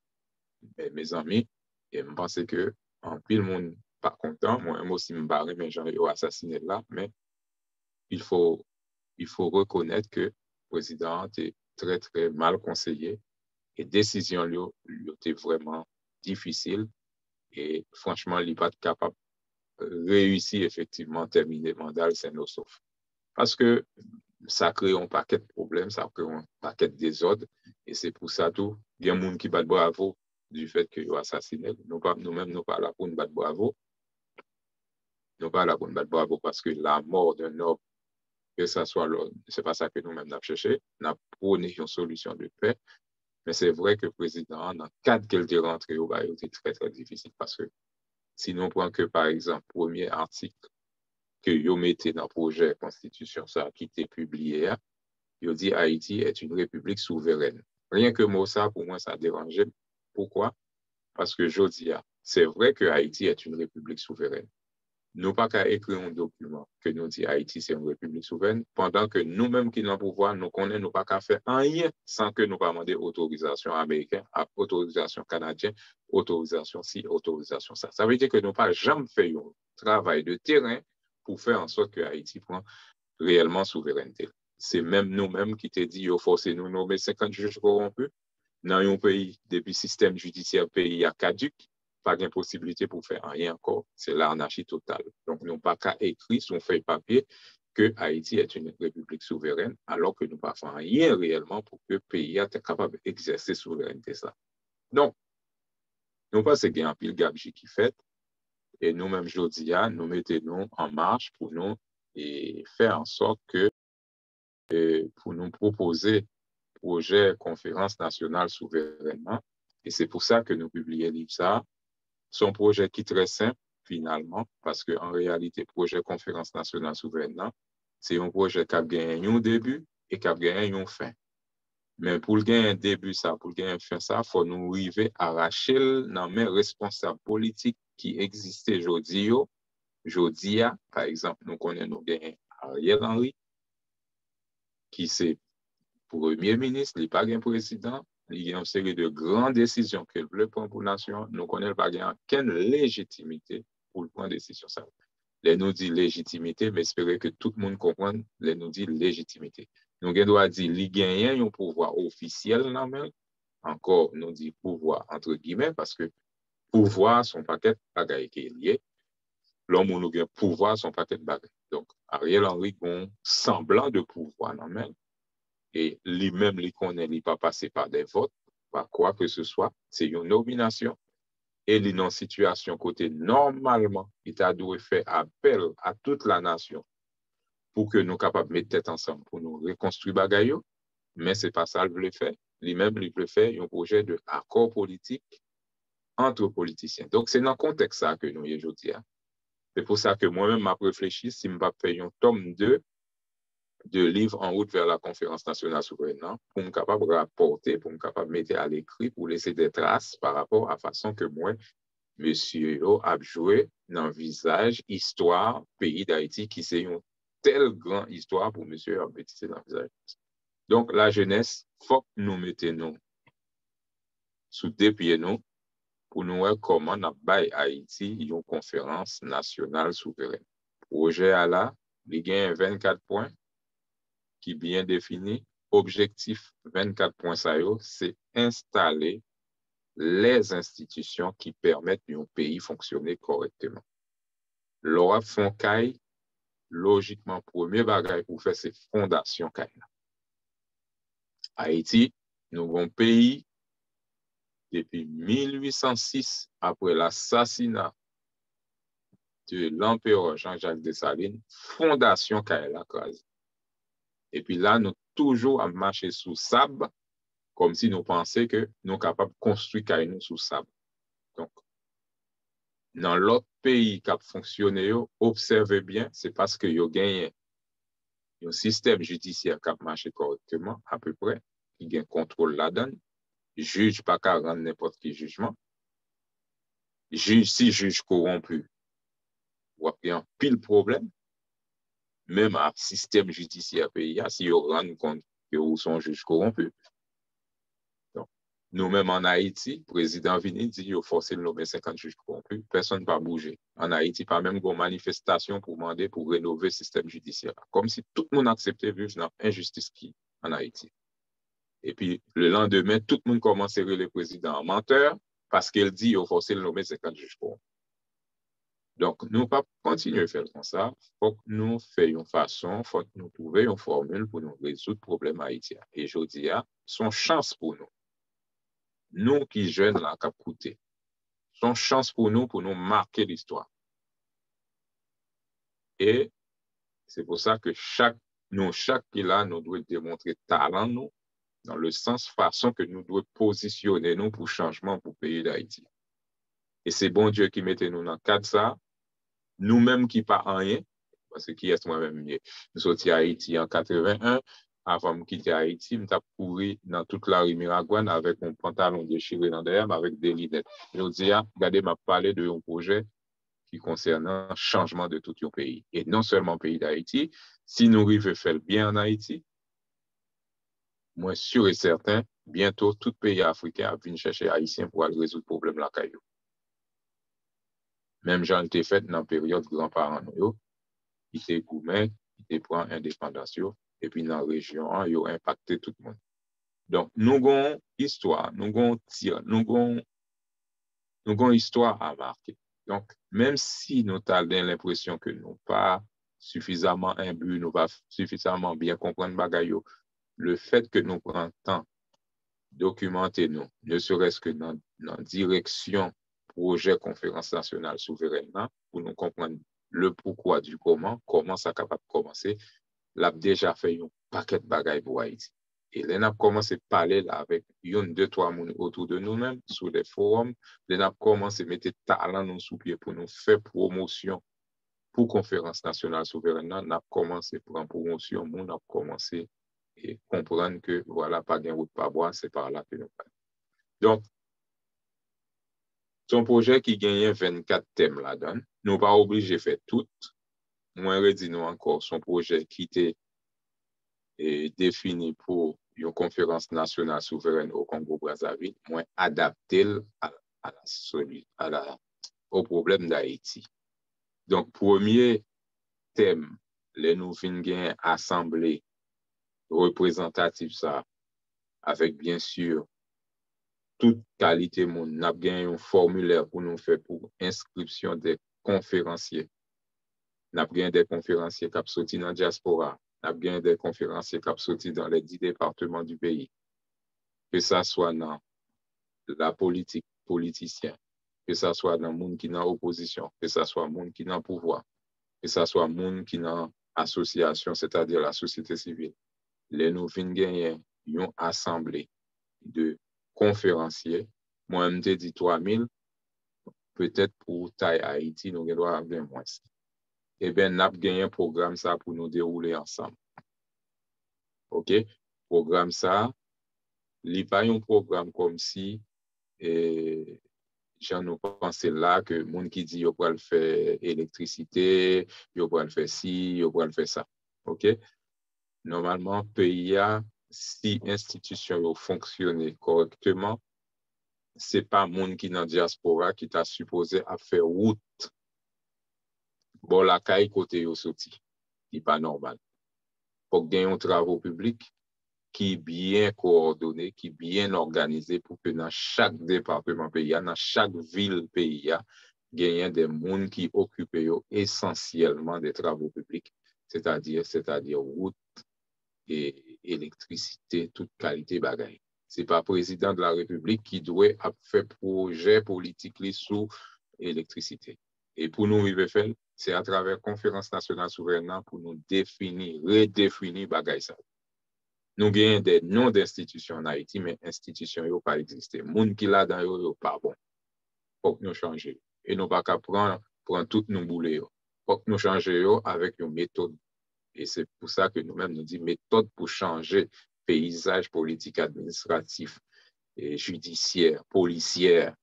mes amis. Et je pense que en pile monde pas content, moi aussi me barre, mais j'en ai assassiné là, mais il faut reconnaître que le président était très, très mal conseillé et décision lui était vraiment difficile et franchement, il n'est pas capable de réussir effectivement à terminer le mandat, c'est nos sauf. Parce que ça crée un paquet de problèmes, ça crée un paquet de désordres et c'est pour ça tout, il y a des gens qui battent bravo du fait qu'il a assassiné. Nous-mêmes, nous pas là pour nous battre bravo. Nous pas là pour nous battre bravo parce que la mort d'un homme, que ça soit l'autre, c'est pas ça que nous-mêmes nous avons cherché. Nous avons prôné une solution de paix. Mais c'est vrai que le président, dans le cadre qu'il est rentré, c'était très, très difficile parce que si nous prenons que, par exemple, le premier article que vous mettez dans le projet de constitution, ça qui était publié, il dit Haïti est une république souveraine. Rien que moi, ça, pour moi, ça a dérangé. Pourquoi? Parce que je dis, c'est vrai que Haïti est une république souveraine. Nous pas qu'à écrire un document que nous dit Haïti c'est une république souveraine, pendant que nous-mêmes qui sommes dans le pouvoir, nous connaissons, nous pas qu'à faire rien sans que nous pas demander autorisation américaine, autorisation canadienne, autorisation ci, autorisation ça. Ça veut dire que nous pas jamais fait un travail de terrain pour faire en sorte que Haïti prend réellement souveraineté. C'est même nous-mêmes qui te dit, forcez nous nommer 50 juges corrompus dans un pays, depuis le système judiciaire pays à caduc. Pas d'impossibilité pour faire rien encore, c'est l'anarchie totale. Donc, nous n'avons pas qu'à écrire sur feuille papier que Haïti est une république souveraine, alors que nous ne faisons rien réellement pour que le pays soit capable d'exercer souveraineté. Ça. Donc, nous pensons qu'il y a un pile gabegie qui fait, et nous-mêmes, aujourd'hui, nous mettons en marche pour nous et faire en sorte que, pour nous proposer projet conférence nationale souverainement, et c'est pour ça que nous publions l'IPSA. Son projet qui est très simple, finalement, parce qu'en réalité, le projet Conférence nationale souveraine, c'est un projet qui a gagné un début et qui a gagné une fin. Mais pour gagner un début, ça, pour gagner une fin, ça, il faut nous arriver à arracher dans mes responsables politiques qui existent aujourd'hui. Aujourd'hui, par exemple, nous connaissons Ariel Henry, qui c'est premier ministre, il n'est pas un président. Il y a une série de grandes décisions qu'il veut prendre pour la nation. Nous connaissons pas aucune légitimité pour prendre décision. Ça. Les nous dit légitimité, mais espérez que tout le monde comprenne les nous dit légitimité. Nous devons dire qu'il y a un pouvoir officiel, encore nous dit pouvoir entre guillemets, parce que pouvoir, son paquet de bagages qui est lié. L'homme où nous avons pouvoir, son paquet de bagages. Donc, Ariel Henry a un semblant de pouvoir, et lui-même, il connaît, il n'est pas passé par des votes, par quoi que ce soit, c'est une nomination. Et il est dans une situation côté, normalement, il a dû faire appel à toute la nation pour que nous soyons capables de mettre tête ensemble pour nous reconstruire Bagayo. Mais ce n'est pas ça qu'il veut faire. Lui-même, il veut faire un projet d'accord politique entre politiciens. Donc, c'est dans le contexte ça que nous y aujourd'hui. C'est pour ça que moi-même, je réfléchi si je ne vais pas faire un tome 2 de livres en route vers la conférence nationale souveraine, pour me capable de rapporter, pour me capable de mettre à l'écrit, pour laisser des traces par rapport à la façon que moi, monsieur yo, a joué dans le visage, histoire, pays d'Haïti, qui c'est une telle grande histoire pour monsieur a bêtisé dans le visage. Donc, la jeunesse, il faut que nous mettions sous des pieds nous, pour nous voir comment on a bail Haïti une conférence nationale souveraine. Projet à la, il y a 24 points, qui est bien défini. Objectif 24 points, c'est installer les institutions qui permettent un pays de fonctionner correctement. L'Europe font caille, logiquement, premier bagage pour faire ces fondations caille. Haïti, nous avons un pays depuis 1806, après l'assassinat de l'empereur Jean-Jacques Dessalines, fondation caille la crase. Et puis là, nous toujours à marcher sous sable, comme si nous pensions que nous sommes capables de construire Kaino sous sable. Donc, dans l'autre pays qui a fonctionné, observez bien, c'est parce que vous gagnez un système judiciaire qui a marché correctement, à peu près, qui gagne contrôle là-dedans. Juge pas qu'à rendre n'importe quel jugement. Juge, si juge corrompu, ou il y a un pile problème, même à système judiciaire pays, si vous rendez compte que vous sont juges corrompus. Nous-mêmes en Haïti, le président Vini dit qu'il faut forcer le nommer 50 juges corrompus. Personne ne va bouger. En Haïti, pas même une manifestation pour demander pour rénover le système judiciaire. Comme si tout le monde acceptait vivre dans l'injustice qui en Haïti. Et puis, le lendemain, tout le monde commence à le président en menteur parce qu'il dit qu'il faut forcer le nommer 50 juges corrompus. Donc, nous ne pouvons pas continuer à faire comme ça. Il faut que nous fassions une façon, il faut que nous trouvions une formule pour nous résoudre le problème haïtien. Et je dis, son chance pour nous. Nous qui jeunes là, qui coûté, son chance pour nous marquer l'histoire. Et c'est pour ça que chaque qui là, nous doit démontrer talent nous, dans le sens façon que nous devons positionner nous pour changement pour le pays d'Haïti. Et c'est bon Dieu qui mette nous dans le cadre de ça. Nous-mêmes qui pas rien, parce que qui est moi-même, nous sommes à Haïti en 81, avant de quitter Haïti, je suis couru dans toute la rue Miragouane avec un pantalon déchiré dans derrière, avec des lunettes. Je dis, regardez, m'a parlé de un projet qui concerne un changement de tout le pays. Et non seulement le pays d'Haïti, si nous arrivons à faire bien en Haïti, moi sûr et certain, bientôt tout pays africain va venir chercher Haïtien pour aller résoudre le problème de la caillou. Même j'en ai fait dans la période grands-parents, ils étaient gourmets, ils prennent indépendance, et puis dans la région, ils ont impacté tout le monde. Donc, nous avons histoire, nous avons histoire à marquer. Donc, même si nous avons l'impression que nous n'avons pas suffisamment imbus, nous n'avons pas suffisamment bien comprendre bagayo, le fait que nous prenons le temps de documenter nous, ne serait-ce que dans la direction projet conférence nationale souverainement, pour nous comprendre le pourquoi du comment ça capable de commencer, l'a déjà fait un paquet de bagailles pour Haïti. Et là, on a commencé à parler là avec une, deux, trois personnes autour de nous-mêmes, sur des forums. Là, on a commencé à mettre talent nous sous pied pour nous faire promotion pour conférence nationale souveraine. On a commencé à prendre promotion, on a commencé à comprendre que voilà, pas de route pas boire, c'est par là que nous parlons. Donc, son projet qui gagnait 24 thèmes là-dedans, nous pas obligés de faire tout. Moi, je dis nous encore, son projet qui était défini pour une conférence nationale souveraine au Congo-Brazzaville, moi adapté au problème d'Haïti. Donc, premier thème, les nous venons assemblée représentative ça, avec bien sûr toute qualité, nous avons gagné un formulaire pour nous faire pour inscription des conférenciers. Nous avons gagné des conférenciers qui sont sortis dans la diaspora. Nous avons gagné des conférenciers qui sont sortis dans les 10 départements du pays. Que ce soit dans la politique, politicien, que ce soit dans le monde qui est dans l'opposition, que ce soit le monde qui est dans le pouvoir, que ce soit le monde qui est dans l'association, c'est-à-dire la société civile. Les nous venons gagner une assemblée de conférenciers. Moi, je me dis 3000, peut-être pour taille Haïti, nous devons avoir moins. Eh bien, nous avons gagné un programme ça pour nous dérouler ensemble. OK? Programme ça, il n'y a pas un programme comme si, j'en ai pensé là, que le monde qui dit, il va le faire électricité, il va le faire ci, il va le faire ça. OK? Normalement, pays a, si l'institution fonctionne correctement, ce n'est pas le monde qui est dans la diaspora qui t'a supposé à faire route. Bon, la caille côté au sorti. Ce n'est pas normal. Pour gagner un travaux public qui est bien coordonné, qui est bien organisé pour que dans chaque département pays, dans chaque ville pays, il y ait des gens qui occupent essentiellement des travaux publics, c'est-à-dire route et électricité, toute qualité bagaille. Ce n'est pas le président de la République qui doit faire projet politique sous l'électricité. Et pour nous, c'est à travers la conférence nationale souveraine pour nous redéfinir bagaille ça. Nous avons des noms d'institutions en Haïti, mais institutions n'ont pas existé. Les gens qui sont là-dedans, ils sont pas bons. Il faut que nous changions. et nous pas qu'à prendre toutes nos boulets. Il faut que nous changions avec une méthode. Et c'est pour ça que nous-mêmes nous disons méthode pour changer paysage politique, administratif, et judiciaire, policière,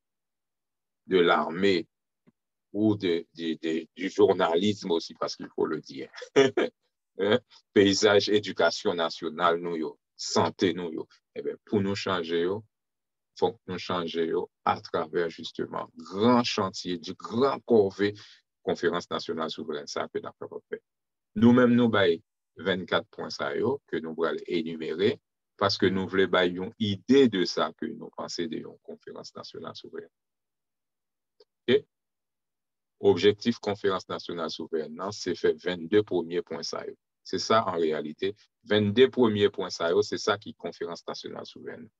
de l'armée ou du journalisme aussi, parce qu'il faut le dire. Paysage, éducation nationale, nous, santé, nous. Eh bien, pour nous changer, il faut que nous changions à travers justement grand chantier, du grand corvée, conférence nationale souveraine, ça que nous avons fait. Nous-mêmes, nous avons 24 points que nous allons énumérer parce que nous voulons avoir une idée de ça que nous pensons de une conférence nationale souveraine. Okay? Objectif conférence nationale souveraine, c'est fait 22 premiers points ça. C'est ça en réalité. 22 premiers points ça, c'est ça qui est conférence nationale souveraine.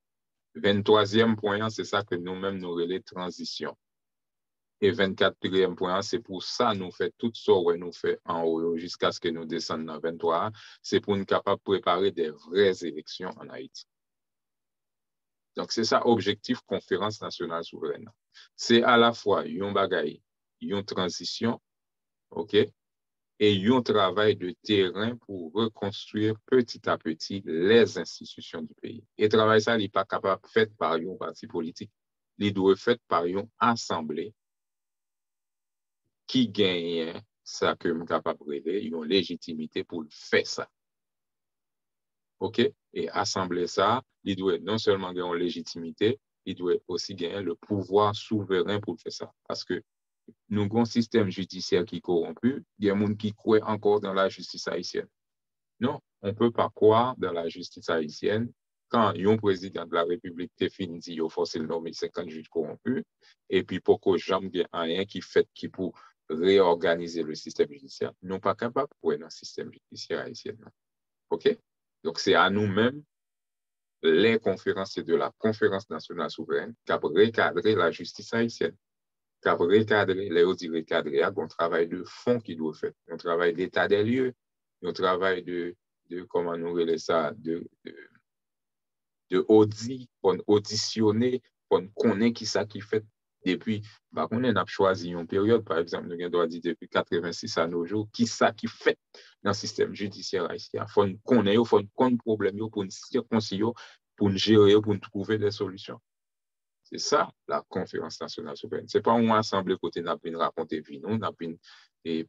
23e point, c'est ça que nous-mêmes nous relais transition. Et 24e point, c'est pour ça nous fait tout ça que nous fait en haut jusqu'à ce que nous descendions dans 23. C'est pour nous capables de préparer des vraies élections en Haïti. Donc, c'est ça objectif conférence nationale souveraine. C'est à la fois une bagaille, une transition, OK, et un travail de terrain pour reconstruire petit à petit les institutions du pays. Et travail ça, il n'est pas capable de fait par un parti politique. Il doit être fait par une assemblée qui gagne ça que je suis capable de rêver, une légitimité pour faire ça. OK? Et assembler ça, il doit non seulement gagner une légitimité, il doit aussi gagner le pouvoir souverain pour faire ça. Parce que nous avons un système judiciaire qui est corrompu, il y a des gens qui croient encore dans la justice haïtienne. Non, on ne peut pas croire dans la justice haïtienne quand un président de la République est fini, il faut forcer le nommer 50 juges corrompus, et puis pour que jamais rien qui fait qui pour réorganiser le système judiciaire, nous ne sommes pas capables de croire dans le système judiciaire haïtien. OK? Donc, c'est à nous-mêmes, les conférenciers de la Conférence nationale souveraine, qui ont recadré la justice haïtienne. Qui ont recadré, les autres recadrés, un travail de fond qui doit faire, un travail d'état des lieux, un travail de comment nous relève ça, de audit, pour auditionner, pour connaître qui ça qui fait depuis, bah, on a choisi une période, par exemple, nous avons dit depuis 86 à nos jours, qui ça qui fait dans le système judiciaire haïtien. Il faut connaître, il faut connaître le problème, pour nous circoncilier, pour nous gérer, pour nous trouver des solutions. C'est ça, la conférence nationale souveraine. Ce n'est pas une assemblée côté nous avons raconter vie, nous avons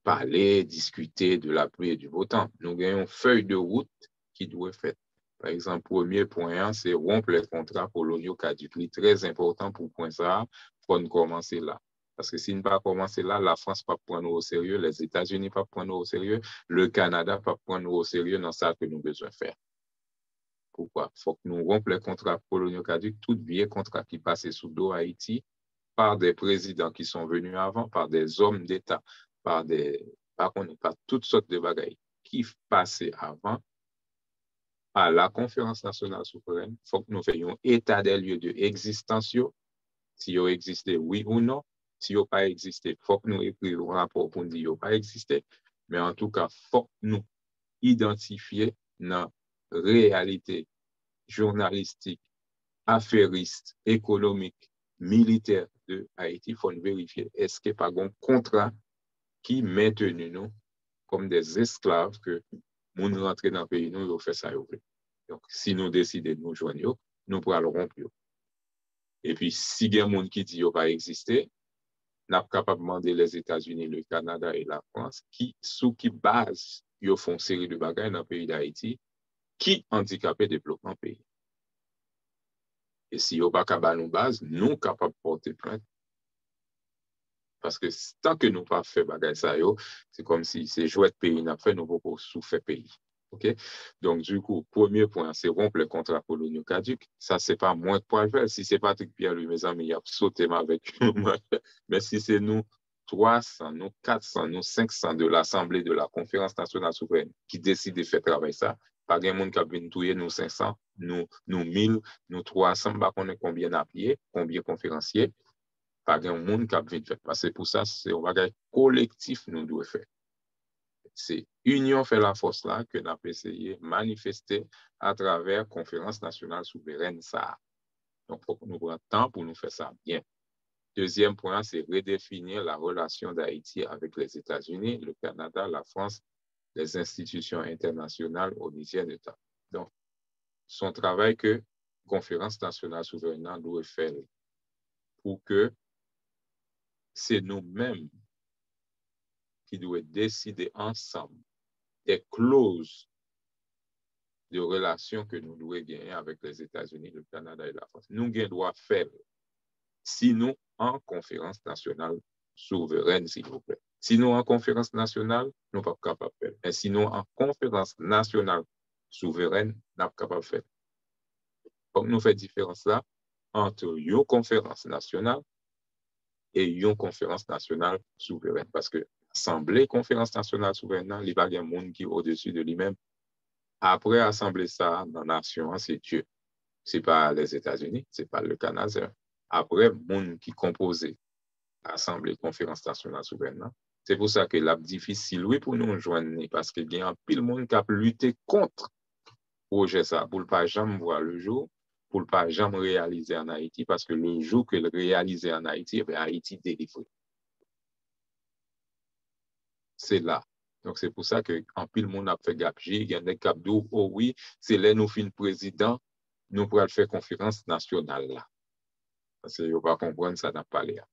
parler, discuter de la pluie et du beau temps. Nous avons une feuille de route qui doit être faite. Par exemple, premier point, c'est rompre les contrats coloniaux caducs. Très important pour point ça, pour nous commencer là. Parce que si nous ne pas commencer là, la France ne va pas prendre au sérieux, les États-Unis ne vont pas prendre au sérieux, le Canada ne va pas prendre au sérieux dans ça que nous avons besoin de faire. Pourquoi? Il faut que nous rompons les contrats coloniaux caducs, tout vieux contrat qui passait sous dos Haïti par des présidents qui sont venus avant, par des hommes d'État, par toutes sortes de bagailles qui passaient avant. À la conférence nationale souveraine, il faut que nous fassions un état des lieux de existence, si ils existent, oui ou non. Si ils n'ont pas existé, il faut que nous écrivions un rapport pour dire qu'ils n'ont pas existé. Mais en tout cas, il faut que nous identifier dans la réalité journalistique, affairiste, économique, militaire de Haïti. Il faut nous vérifier est-ce qu'il n'y a pas un contrat qui maintenu nous comme des esclaves que nous rentrons dans le pays, nous faisons ça. Donc, si nous décidons de nous joindre, nous pourrons rompre. Et puis, si il y a des gens qui disent qu'il n'a pas existé, nous sommes capables de demander les États-Unis, le Canada et la France, sous qui base, ils font une série de bagages dans le pays d'Haïti, qui handicapent le développement du pays. Et si ils n'ont pas capable de base, nous sommes capables de porter plainte. Parce que tant que nous n'avons pas fait bagages ça, c'est comme si c'est jouet de pays, nous fait, nous ne pouvons pas souffrir pays. Okay? Donc, du coup, premier point, c'est rompre les contrats coloniaux caducs. Ça, ce n'est pas moi qui pourrais le faire. Si c'est Patrick Pierre, lui, mes amis, il a sauté avec nous. Mais si c'est nous 300, nous 400, nous 500 de l'Assemblée de la Conférence nationale souveraine qui décide de faire travailler ça, pas de monde qui a venu touiller nous 500, nous 1000, nous 300, bah, on est combien d'appuyés, combien conférenciers, pas de monde qui a venu faire. Parce que pour ça, c'est un bagage collectif nous devons faire. C'est union fait la force là que nous avons essayé de manifester à travers la conférence nationale souveraine ça. Donc, il faut que nous prenions le temps pour nous faire ça bien. Deuxième point, c'est redéfinir la relation d'Haïti avec les États-Unis, le Canada, la France, les institutions internationales onusiennes d'État. Donc, son travail que Conférence nationale souveraine doit faire pour que c'est nous-mêmes qui devons décider ensemble des clauses de relations que nous devons gagner avec les États-Unis, le Canada et la France. Nous devons faire, sinon en conférence nationale souveraine, s'il vous plaît. Sinon en conférence nationale, nous ne sommes pas capables de faire. Mais sinon en conférence nationale souveraine, nous sommes capables de faire. Donc nous faisons différence là entre une conférence nationale et une conférence nationale souveraine. Parce que l'Assemblée conférence nationale souveraine, il y a un monde qui est au-dessus de lui-même. Après assembler ça dans la nation, c'est Dieu. Ce n'est pas les États-Unis, ce n'est pas le Canada. Après, le monde qui composait l'Assemblée conférence nationale souveraine, c'est pour ça que c'est difficile oui, pour nous joindre, parce qu'il y a un pile monde qui a lutté contre le projet ça, pour ne pas jamais voir le jour, pour ne pas jamais réaliser en Haïti, parce que le jour que le réaliser en Haïti, Haïti délivré. C'est là. Donc, c'est pour ça qu'en pile monde a fait gapji, il y a des cap d'eau, oh oui, c'est là nous fin président, nous pourrons faire conférence nationale là. Parce que vous ne pas comprendre ça n'a pas l'air.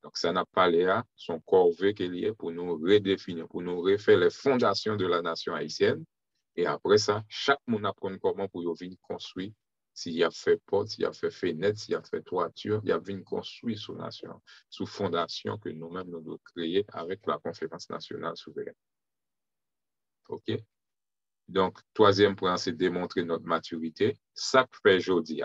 Donc, ça n'a pas l'air, son corvée qu'il y est pour nous redéfinir, pour nous refaire les fondations de la nation haïtienne. Et après ça, chaque monde apprend comment pour venir construire. S'il y a fait porte, s'il y a fait fenêtre, s'il y a fait toiture, il y a venir construire sous nation, sous fondation que nous-mêmes nous devons créer avec la conférence nationale souveraine. OK? Donc, troisième point, c'est démontrer notre maturité. Ça que fait aujourd'hui.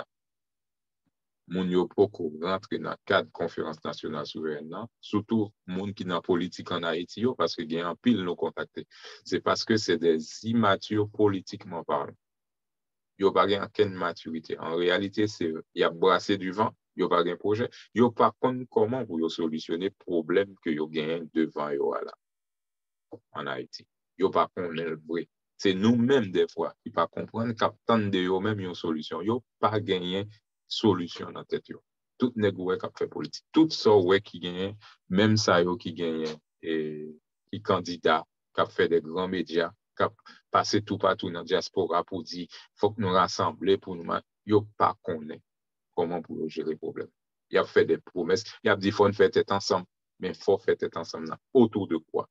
Moun yo poko rentre dans le cadre de la conférence nationale souveraine, surtout moun qui dans la politique en Haïti, parce que y a un pile nous contacter. C'est parce que c'est des immatures politiquement parlant. Yo pas gen aucune maturité. En réalité, c'est y a brassé du vent, yo pas gen projet, yo pas connaît comment pour yo solutionner problème que yo gen devant yo là en Haïti. Yo pas connaît le vrai. C'est nous-mêmes des fois qui pas comprendre qu'attendre de yo même une solution. Yo pas gagné solution dans tête yo. Tout nèg wè k'ap fait politique, tout ça wè qui gagne, même ça yo qui gagne et qui candidat k'ap fait des grands médias, k'ap passé tout partout dans diaspora pour dire faut que nous rassembler pour nous yo pas connaît comment pour gérer le problème. Il a fait des promesses, il a dit faut faire tête ensemble, mais faut faire tête ensemble là. Autour de quoi?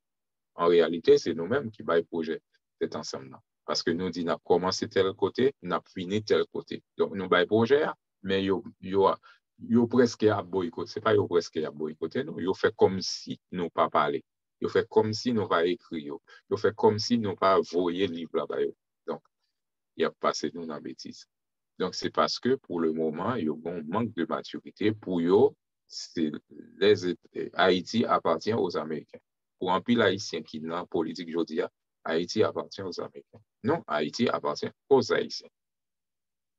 En réalité, c'est nous-mêmes qui baillons le projet tête ensemble là. Parce que nous disons, nous avons commencé tel côté, nous avons fini tel côté. Donc, nous baillons le projet, mais yo presque à boycotter. Ce n'est pas yo presque à boycotter, non. Yo fait comme si nous pas parler. Yo fait comme si nous pas écrire. Yo fait comme si nous pas voyer le livre là-bas. Donc, il a passé nous dans la bêtise. Donc, c'est parce que pour le moment, il y a un manque de maturité. Pour eux, Haïti appartient aux Américains. Pour un pile haïtien qui est dans la politique aujourd'hui, Haïti appartient aux Américains. Non, Haïti appartient aux Haïtiens.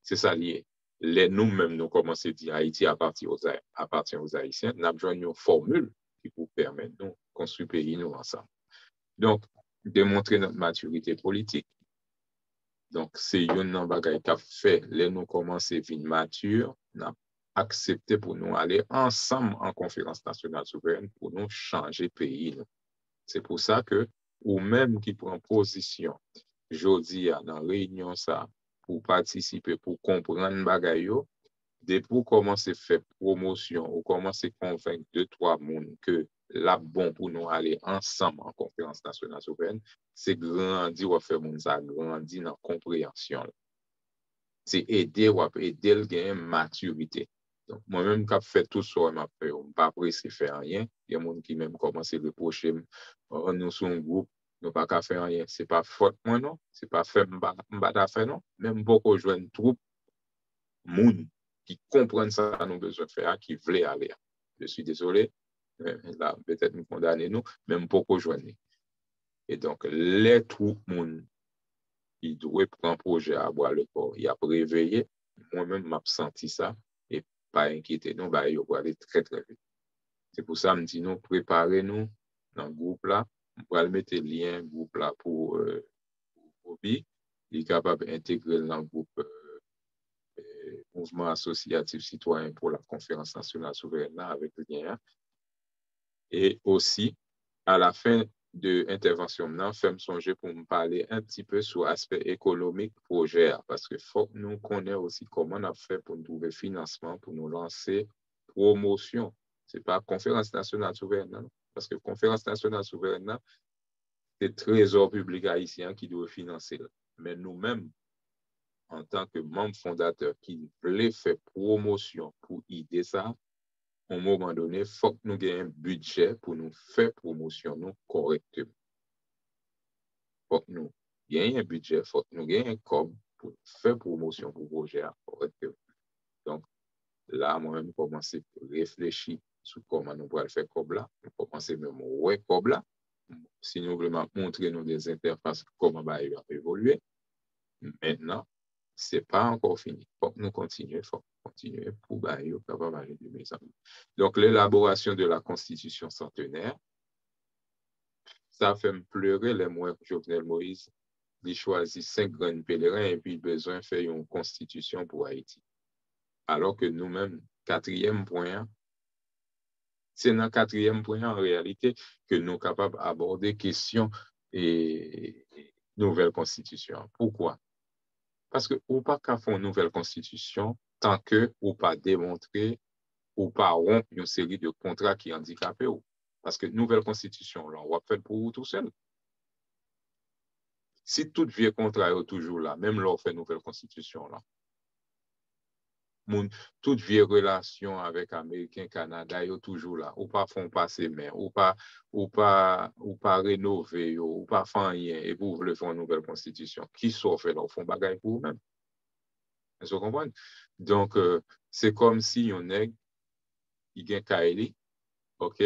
C'est ça lié. Nous-mêmes, nous commençons à dire Haïti appartient aux Haïtiens. Nous avons une formule qui vous permet de construire le pays nous ensemble. Donc, démontrer notre maturité politique. Donc, c'est une bagaille qui a fait, nous commencer à venir mature, nous accepté pour nous aller ensemble en conférence nationale souveraine pour nous changer le pays. C'est pour ça que, ou même qui prend position, jeudi dans la réunion, ça, pour participer, pour comprendre bagaille, dès pour commencer à faire promotion ou commencer à convaincre 2-3 personnes que là, bon pour nous aller ensemble en conférence nationale souveraine, c'est grandir ou faire moun ça grandir dans la compréhension. C'est aider ou aider le gain maturité. Donc, moi-même, quand je fais tout ça, je ne pas pressé faire rien. Il y a des gens qui même commencent à reprocher, nous sommes un groupe, nous ne pas qu'à faire rien. Ce n'est pas faute moi, non. Ce n'est pas fait, je faire, non. Même beaucoup jouer une troupe, moun qui comprennent ça, nous besoin de faire, qui veulent aller. Je suis désolé, là, peut-être nous condamner nous, même beaucoup joindre. Et donc, les troupes, moun, qui doivent prendre un projet à boire le corps, il a réveillé, moi-même, m'a senti ça, et pas inquiéter nous, bah, il va aller très, très vite. C'est pour ça, je me dis, nous, préparez-nous dans le groupe là, on va mettre le lien groupe là pour Bobby, il est capable d'intégrer dans le groupe mouvement associatif citoyen pour la conférence nationale souveraine avec le lien. Et aussi, à la fin de l'intervention, maintenant, je me songer pour me parler un petit peu sur l'aspect économique projet, parce que faut que nous connaissions aussi comment on a fait pour nous trouver financement, pour nous lancer promotion. Ce n'est pas conférence nationale souveraine, non? Parce que conférence nationale souveraine, c'est le trésor public haïtien qui doit financer. Mais nous-mêmes, en tant que membres fondateurs qui voulaient faire promotion pour aider ça, à un moment donné, il faut que nous ayons un budget pour nous faire promotion nous correctement. Il faut que nous ayons un budget, il faut que nous ayons un com pour faire promotion pour le projet correctement. Donc, là, moi-même, commencer à réfléchir sur comment nous pourrons faire comme là. Nous commencer même ouais comme là. Si nous voulons montrer nous des interfaces, comment va évoluer. Maintenant, ce n'est pas encore fini. Il faut que nous continuions, pour être capable de mes amis. Donc, l'élaboration de la Constitution centenaire, ça fait me pleurer les mois que Jovenel Moïse il choisit 5 grands pèlerins et puis besoin de faire une constitution pour Haïti. Alors que nous-mêmes, 4e point, c'est dans le 4e point en réalité que nous sommes capables d'aborder questions et nouvelle constitution. Pourquoi? Parce que ou pas qu'à faire une nouvelle constitution tant que ou pas démontrer ou pas rompre une série de contrats qui handicapent. Parce que nouvelle constitution, là, on va faire pour vous tout seul. Si tout vieux contrat est toujours là, même là, on fait nouvelle constitution, là, toute vieille relation avec Américain, Canada, est toujours là. Ou pas font passer main, ou pas rénover, ou pas faire rien, et vous voulez faire une nouvelle constitution. Qui sont fait là, font bagaille pour vous-même. Vous comprenez? Donc, c'est comme si on est, il y a un Kaili, OK?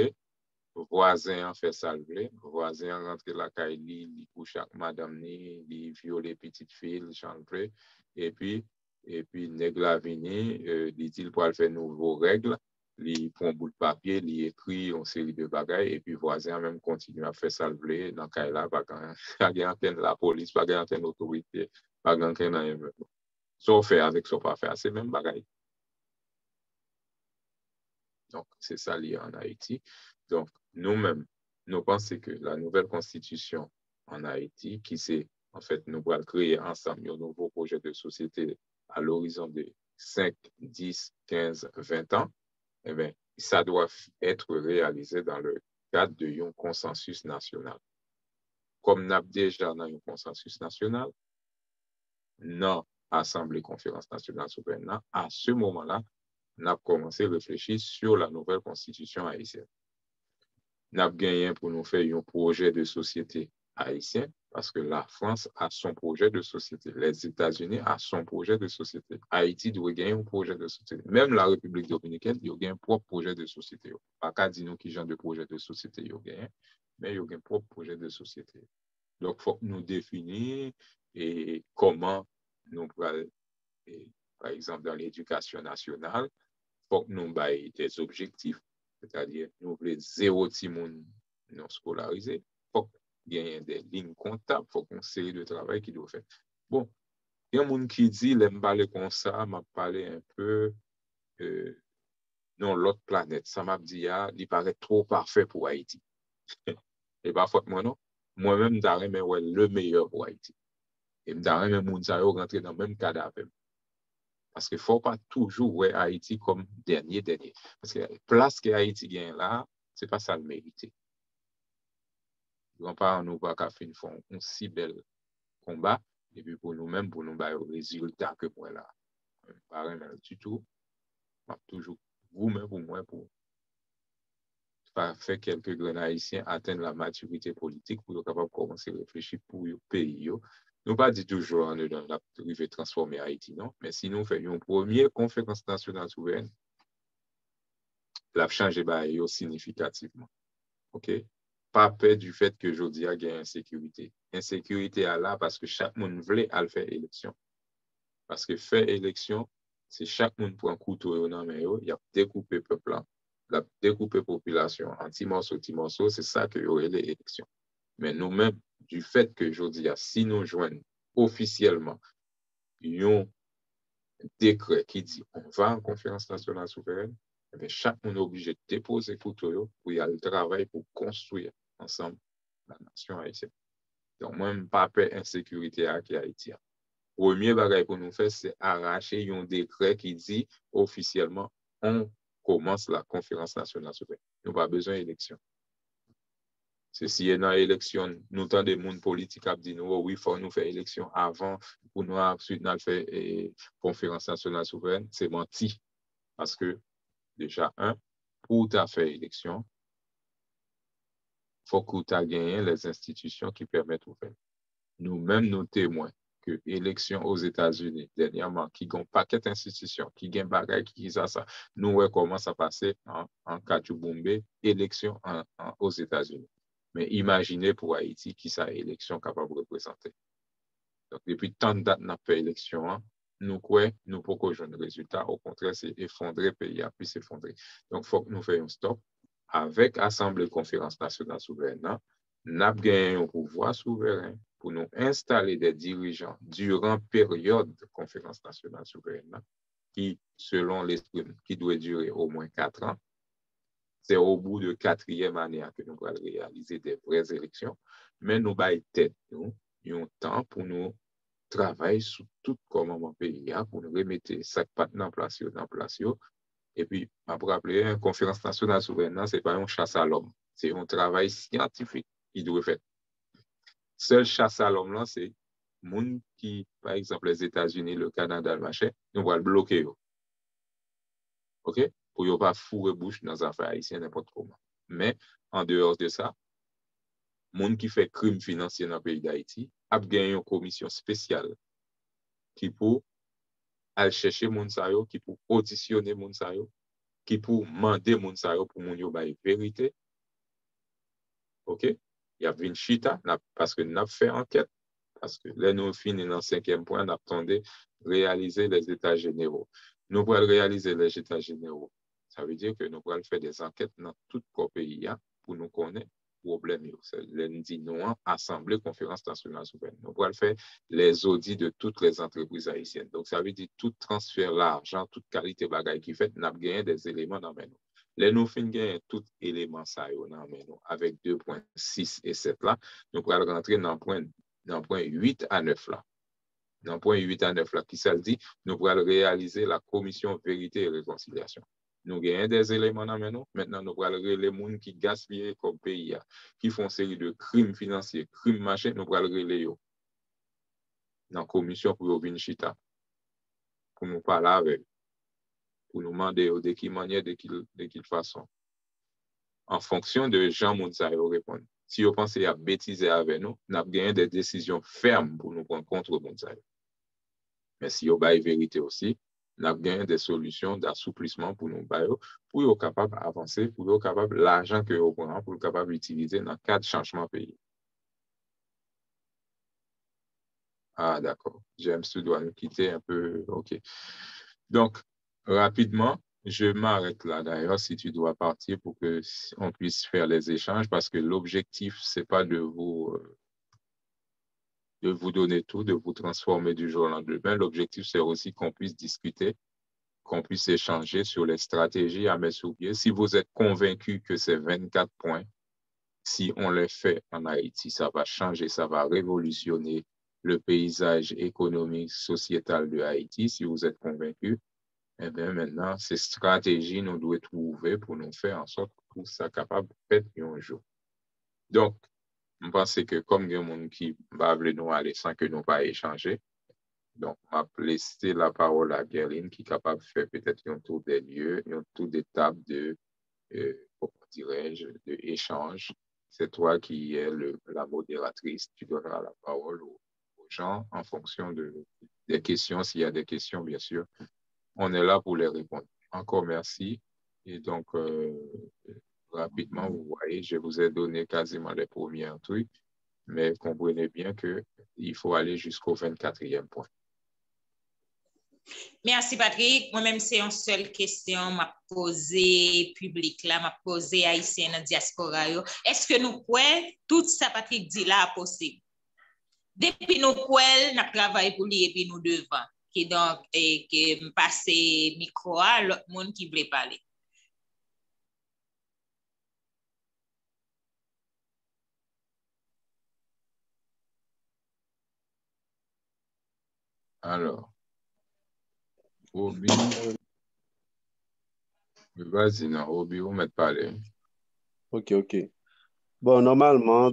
Voisin fait salver, voisin rentre la Kaili, il couche avec madame ni, il viole les petites filles, il chante, et puis, nèg la vini, dit-il pour faire nouveau règles, il prend un bout de papier, il écrit une série de bagailles, et puis voisin même continue à faire salver dans Kaila, pas gagne la police, pas gagne l'autorité, pas gagne rien. Soit fait avec, soit pas fait, c'est même bagaille. Donc, c'est ça lié en Haïti. Donc, nous-mêmes, nous pensons que la nouvelle constitution en Haïti, qui c'est, en fait, nous allons créer ensemble un nouveau projet de société à l'horizon de 5, 10, 15, 20 ans, eh bien, ça doit être réalisé dans le cadre d'un consensus national. Comme nous avons déjà dans un consensus national, dans l'Assemblée conférence nationale souveraine, à ce moment-là, nous avons commencé à réfléchir sur la nouvelle constitution haïtienne. Nous avons gagné pour nous faire un projet de société haïtien parce que la France a son projet de société. Les États-Unis ont son projet de société. Haïti doit gagner un projet de société. Même la République dominicaine, il y a un propre projet de société. Pas qu'à dire nous qui genre de projet de société il y a, mais il y a un propre projet de société. Donc, il faut que nous définissions et comment nous pourrons, par exemple, dans l'éducation nationale, il faut que nous ayons des objectifs. C'est-à-dire, nous voulons 0 timoun non scolarisé. Il faut qu'il y ait des lignes comptables, il faut qu'il y ait une série de travail qui doit faire. Bon, il y a des gens qui disent, je me parle comme ça, je me parle un peu non, l'autre planète. Ça m'a dit, il paraît trop parfait pour Haïti. Et parfois, moi, non. Moi-même, je mais ouais, le meilleur pour Haïti. Et je même moun sa yo rentrer dans le même cadre. Parce qu'il ne faut pas toujours voir Haïti comme dernier. Parce que la place que Haïti gagne là, ce n'est pas ça le mérité. Grands-parents nous pas qu'à faire un si bel combat, et puis pour nous-mêmes, pour nous avoir le résultat que moi là. Pas rien du tout. Toujours vous-même pour moi, pour faire quelques grands haïtiens atteindre la maturité politique pour être capable de commencer à réfléchir pour le pays. Nous pas dit toujours on est dans la rive transformer Haïti, non, mais si nous faisons une première conférence nationale souveraine, la changer significativement. OK? Pas peur du fait que aujourd'hui il y a insécurité. Insécurité est là parce que chaque monde voulait faire élection. Parce que faire élection, c'est chaque monde prend un couteau dans la main, il a découpé le peuple, il a découpé la population en petits morceaux, c'est ça que y aurait les élections. Mais nous-mêmes, du fait que aujourd'hui, si nous joignons officiellement une décret qui dit on va en conférence nationale souveraine, chaque monde est obligé de déposer couteau pour y aller travailler pour construire ensemble la nation haïtienne. Donc, moi, je ne pas peur insécurité à Haïti. Premier bagage pour nous faire, c'est arracher un décret qui dit officiellement on commence la conférence nationale souveraine. Nous n'avons pas besoin d'élection. Si y a une élection, nous avons des gens politiques qui disent oui, il faut nous faire élection avant pour nous ensuite nous faire conférence nationale souveraine. C'est menti. Parce que déjà, pour tu faire élection, il faut que tu aies gagné les institutions qui permettent de faire. Nous-mêmes, nous témoins que l'élection aux États-Unis, dernièrement, qui ont un paquet d'institutions, qui ont un bagage, qui ça, nous voyons comment ça passait en Kachouboumbe, élection aux États-Unis. Mais imaginez pour Haïti qui ça élection capable de représenter. Donc, depuis tant de dates, nous avons fait élection, nous croyons, nous pouvons pas jouer un résultat. Au contraire, c'est effondrer le pays, puis s'effondrer. Donc, il faut que nous fassions un stop avec l'Assemblée Conférence Nationale Souveraine. Nous avons gagné un pouvoir souverain pour nous installer des dirigeants durant période de conférence nationale souveraine qui, selon l'esprit, qui doit durer au moins 4 ans. C'est au bout de 4e année que nous allons réaliser des vraies élections. Mais nous avons tête, nous, un temps pour nous travailler sur tout comment pays pour nous remettre chaque partenaire en place, Et puis, pour rappeler, une conférence nationale souveraine, ce n'est pas une chasse à l'homme. C'est un travail scientifique qui doit être fait. Seule chasse à l'homme, c'est les gens qui, par exemple, les États-Unis, le Canada, le machin, nous allons le bloquer. OK? Pour ne pas fourrer bouche dans les affaires haïtiennes n'importe comment. Mais, en dehors de ça, les gens qui font crime financier dans le pays d'Haïti a gagné une commission spéciale qui peut aller chercher les gens, qui peut auditionner les gens, qui peut demander les gens pour les gens la vérité. OK? Il y a une chita parce que nous avons fait enquête. Parce que là, nous finissons dans le 5e point, nous attendons réaliser les états généraux. Nous pourrons réaliser les états généraux. Ça veut dire que nous pourrons faire des enquêtes dans tout le pays pour nous connaître le problème. C'est lundi, nous, Assemblée, Conférence nationale souveraine. Nous pourrons faire les audits de toutes les entreprises haïtiennes. Donc, ça veut dire tout transfert l'argent, toute qualité de bagaille qui fait, nous avons gagné des éléments dans nous. Là, nous finissons gagner tout élément ça avec 2.6 et 7 là. Nous pourrons rentrer dans le point 8 à 9 là. Dans le point 8 à 9 là, qui ça dit, nous pourrons réaliser la commission vérité et réconciliation. Nous gagnons des éléments dans nous. Maintenant, nous pourrons les gens qui gaspillent comme pays, qui font une série de crimes financiers, crimes machin, nous pourrons les dans la commission pour venir chita. Pour nous parler avec, pour nous demander de quelle manière, de quelle façon. En fonction de Jean Mounsa répondre. Si vous pensez à bêtiser avec nous, nous avons gagné des décisions fermes pour nous prendre contre Mounsa. Mais si vous avez la vérité aussi, nous avons gagné des solutions d'assouplissement pour nous, pour être capable d'avancer, pour être capable l'argent que vous prenez, pour être capable d'utiliser dans le cadre de changement pays. Ah, d'accord. James, tu dois nous quitter un peu. OK. Donc, rapidement, je m'arrête là d'ailleurs si tu dois partir pour qu'on puisse faire les échanges parce que l'objectif, ce n'est pas de vous donner tout, de vous transformer du jour au lendemain. L'objectif, c'est aussi qu'on puisse discuter, qu'on puisse échanger sur les stratégies à mettre sur pied. Si vous êtes convaincu que ces 24 points, si on les fait en Haïti, ça va changer, ça va révolutionner le paysage économique, sociétal de Haïti, si vous êtes convaincu, eh bien, maintenant, ces stratégies, nous devons trouver pour nous faire en sorte que ça capable de faire un jour. Donc, je pense que comme il y a des gens qui va nous aller sans que nous pas échanger, donc, on va laisser la parole à Gerline qui est capable de faire peut-être un tour des lieux, un tour des tables de, comment dirais-je, d'échange. C'est toi qui es la modératrice, tu donneras la parole aux gens en fonction des questions, s'il y a des questions, bien sûr. On est là pour les répondre. Encore merci. Et donc, rapidement, vous voyez, je vous ai donné quasiment les premiers trucs, mais comprenez bien qu'il faut aller jusqu'au 24e point. Merci Patrick. Moi-même, c'est une seule question m'a posée public là, m'a posée haïtienne dans diaspora. Est-ce que nous pouvons tout ça Patrick dit là possible? Depuis nous pouvons, nous travaillons pour lui et puis nous devons. qui donc que me passer micro à l'autre monde qui voulait parler. Alors, Obi, vas-y, non, Obi, vous m'êtes parlé. Ok. Bon, normalement,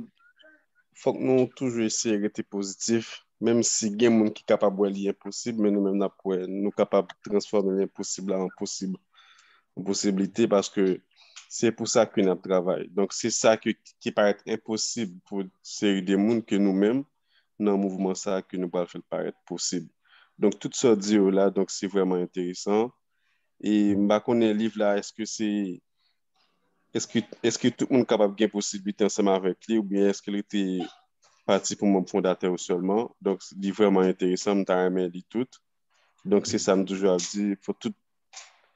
faut que nous toujours essayer d'être positif, même si il y a des gens qui sont capables de l'impossible, mais nous-mêmes, nous sommes capables de transformer l'impossible en possible, en possibilité, parce que c'est pour ça que nous travaillons. Donc, c'est ça qui paraît impossible pour une série de gens que nous-mêmes, dans le mouvement, ça que nous pouvons faire paraître possible. Donc, tout ça dit là, donc c'est vraiment intéressant. Et je connais le livre là, est-ce que tout le monde est capable de gagner possibilité ensemble avec lui ou bien est-ce qu'il était parti pour mon fondateur seulement? Donc, c'est vraiment intéressant, je t'ai aimé tout. Donc, c'est ça, je toujours dit, il faut toute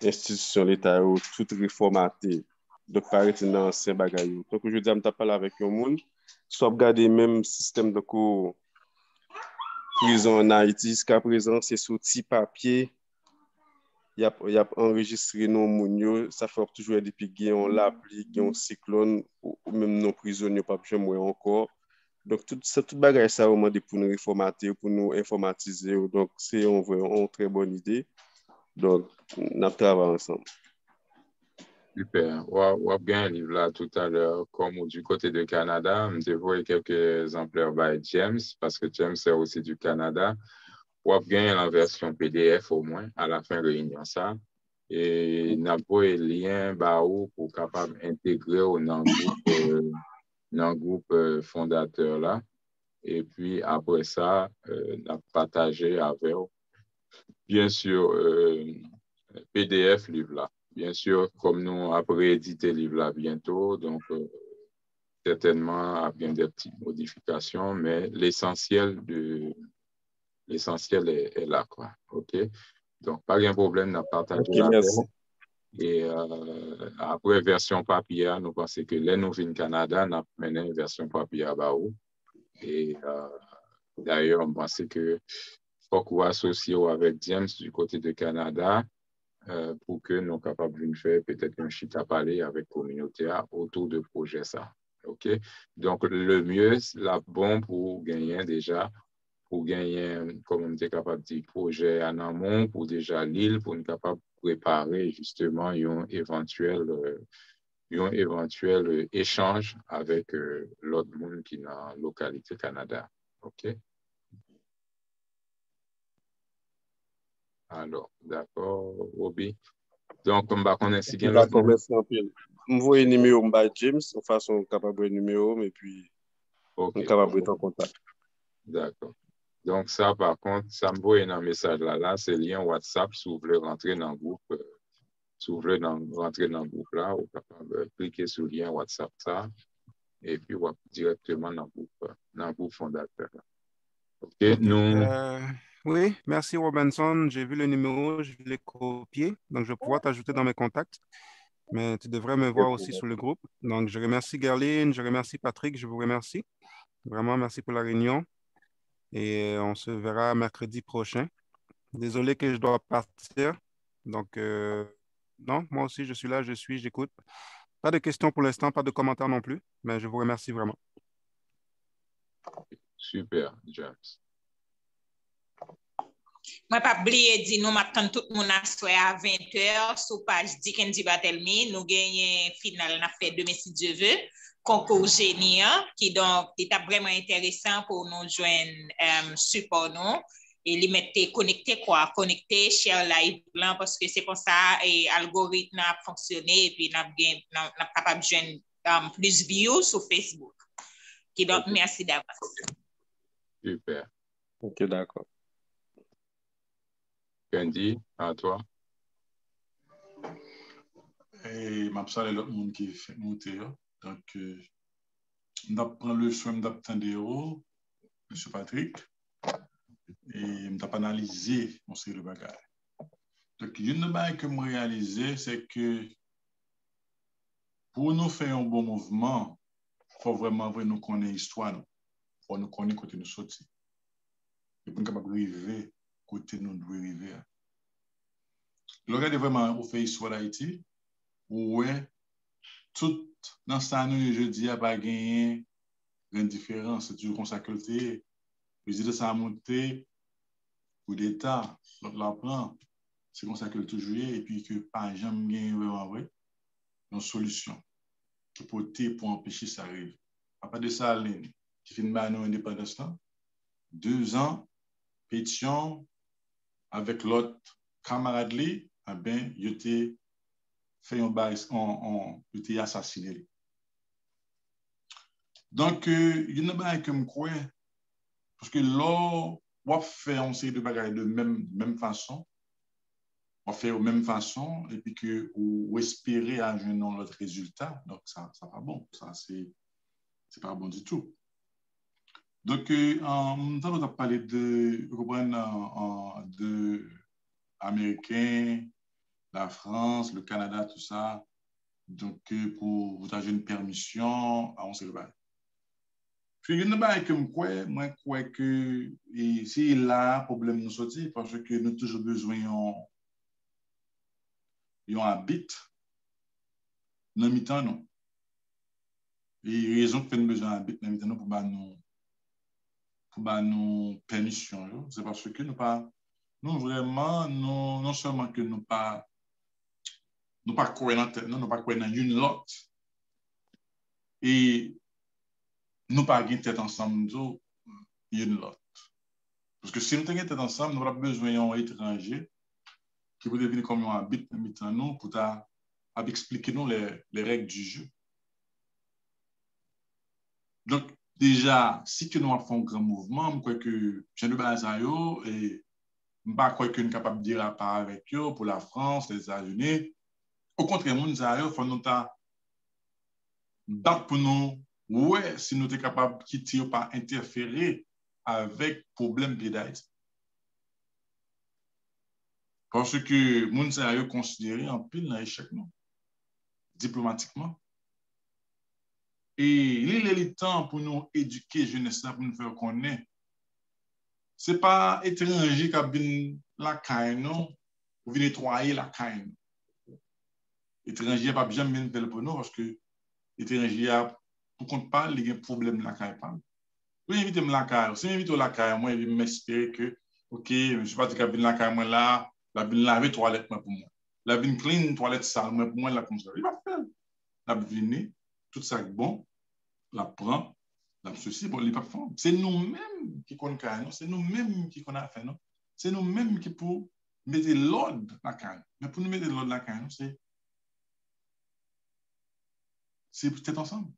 institution l'État, toute réformater. Donc, paraît dans ancien bagaille. Donc, je dis, je parle avec un monde, soit regarder le même système de cours prison en Haïti, jusqu'à présent, c'est sous petit papier. Il y a enregistré nos mounios, ça fait toujours depuis qu'il y a un pluie, qu'il y a un cyclone, ou même nos prisonniers, pas jamais encore. Donc, tout bagage, ça, on demande pour nous réformater, pour nous informatiser. Donc, c'est une très bonne idée. Donc, on travaille ensemble. Super. On a bien un livre là tout à l'heure, comme du côté de Canada. Je vois quelques exemplaires by James, parce que James est aussi du Canada. On a bien la version PDF au moins, à la fin de réunion ça. Et n'a pas un lien pour capable intégrer dans le groupe fondateur là. Et puis après ça, on a partagé avec, bien sûr, PDF livre là. Bien sûr, comme nous après éditer le livre là bientôt, donc certainement il y a des petites modifications, mais l'essentiel est là, quoi. OK? Donc, pas de problème, on a partagé Ok, la merci. Et après, version papier, nous pensons que les nous venons Canada, nous avons mené une version papier à Baou. Et d'ailleurs, on pensait que faut qu'on associe avec James du côté de Canada pour que nous soyons capables de faire peut-être un chita parler avec la communauté autour de projet ça. OK? Donc, le mieux, la bon pour gagner déjà, pour gagner, comme on était capable de dire, projet en amont, pour déjà l'île, pour être capable de préparer justement un éventuel échange avec l'autre monde qui est dans la localité Canada. OK? Alors, d'accord, Obi. Donc, comme on a si bien l'autre D'accord, merci un peu. Je vais envoyer le numéro à James, de façon capable de numéro, et puis on est capable d'être en contact. D'accord. Donc, ça, par contre, ça me voit un message là, c'est lien WhatsApp, si vous voulez rentrer dans le groupe. Si vous voulez rentrer dans le groupe là, vous pouvez cliquer sur le lien WhatsApp ça, et puis vous directement dans le groupe fondateur. OK, nous. Oui, merci Robinson. J'ai vu le numéro, je l'ai copié, donc je vais pouvoir t'ajouter dans mes contacts. Mais tu devrais me voir aussi sur le groupe. Donc, je remercie Gerline, je remercie Patrick, je vous remercie. Vraiment, merci pour la réunion. Et on se verra mercredi prochain. Désolé que je dois partir. Donc, non, moi aussi, je suis là, j'écoute. Pas de questions pour l'instant, pas de commentaires non plus, mais je vous remercie vraiment. Super, James. Moi, pas oublier de nous m'attend tout le monde à 20h sur page Dikendi Batelmi. Nous gagnons final, on a fait demain si Dieu veut. Concours génie, qui donc est vraiment intéressant pour nous joindre support nous. Et les mettre connecter, share live blanc, parce que c'est comme ça, et l'algorithme a fonctionné, et puis nous sommes capables de joindre plus de views sur Facebook. Qui donc, merci d'avance. Super. Ok, d'accord. Candy, à toi. Et je salue l'autre monde qui fait monter. Donc, je prends le soin d'attendre M. Patrick et je analyser mon série de bagages. Donc, une des choses que je réalisé, c'est que pour nous faire un bon mouvement, il faut vraiment nous connaître l'histoire, il faut nous connaître côté nous sortir. Et pour nous capable arriver côté nous devons arriver. Le regardez vraiment au fait histoire d'Haïti, ouais, tout dans ça, nous, je dis, il n'y a pas gagné une différence. C'est toujours comme ça que le président ça a monté pour l'État, l'autre l'apprend. C'est comme ça que le toujours et puis que pas jamais gagné vraiment vrai une solution qui peut pour empêcher ça arrive. À part de ça, qui fait une indépendance, 2 ans, pétition avec l'autre camarade, eh ben, il était fait un bail, il était assassiné. Donc, il y a un bail que je crois, parce que là, on fait une série de bagages de même façon, on fait de même façon, et puis que on espérer à un autre résultat, donc ça pas bon, ça c'est pas bon du tout. Donc, on a parlé de Américains, la France, le Canada, tout ça. Donc, pour vous avoir une permission, on se rebat. Puis, il y a un que moi, crois que c'est là, problème nous sortir, parce que nous avons toujours besoin d'un habit dans le mi-temps, non. Et raison que nous avons besoin d'un habit dans le mi-temps, pour nous permission. C'est parce que nous vraiment, non seulement que nous pas croire dans tête, nous pas croire dans une autre. Et nous pas gagner tête ensemble, une autre. Parce que si nous avons tête ensemble, nous avons besoin d'un étranger qui peut devenir comme un habit dans nous pour expliquer nous les règles du jeu. Donc, déjà, si que nous avons un grand mouvement, je crois que j'ai de base et je ne crois que nous sommes capables de dire à part avec eux pour la France, les États-Unis. Au contraire, nous faut nous battre pour nous, ouais, si nous sommes capables de quitter ou pas interférer avec problème d'Haïti. Parce que nous sommes considérés en pile dans l'échec, non, diplomatiquement. Et il est le temps pour nous éduquer jeunesse, pour nous faire connaître. Ce n'est pas étranger qui a bien la caille, non, pour venir nettoyer la caille. Étranger n'a pas bien bien faire pour nous parce que l'étranger a, pour qu'on parle, il y a un problème de la caille. Vous invitez la caille, si vous invitez la caille, moi, je m'espère que, ok, je ne suis pas dit qu'il y a bien la caille, moi là, la bien laver toilette pour moi. La bien clean toilette sale, moi, pour moi, là, comme ça. Il va faire. La bien, tout ça est bon. La prend, la ceci, bon, les pas c'est nous-mêmes qui connaissons, c'est nous-mêmes qui connaissons, c'est nous-mêmes qui pour mettre l'ordre dans la canne. Mais pour nous mettre l'ordre dans la canne, c'est peut-être ensemble.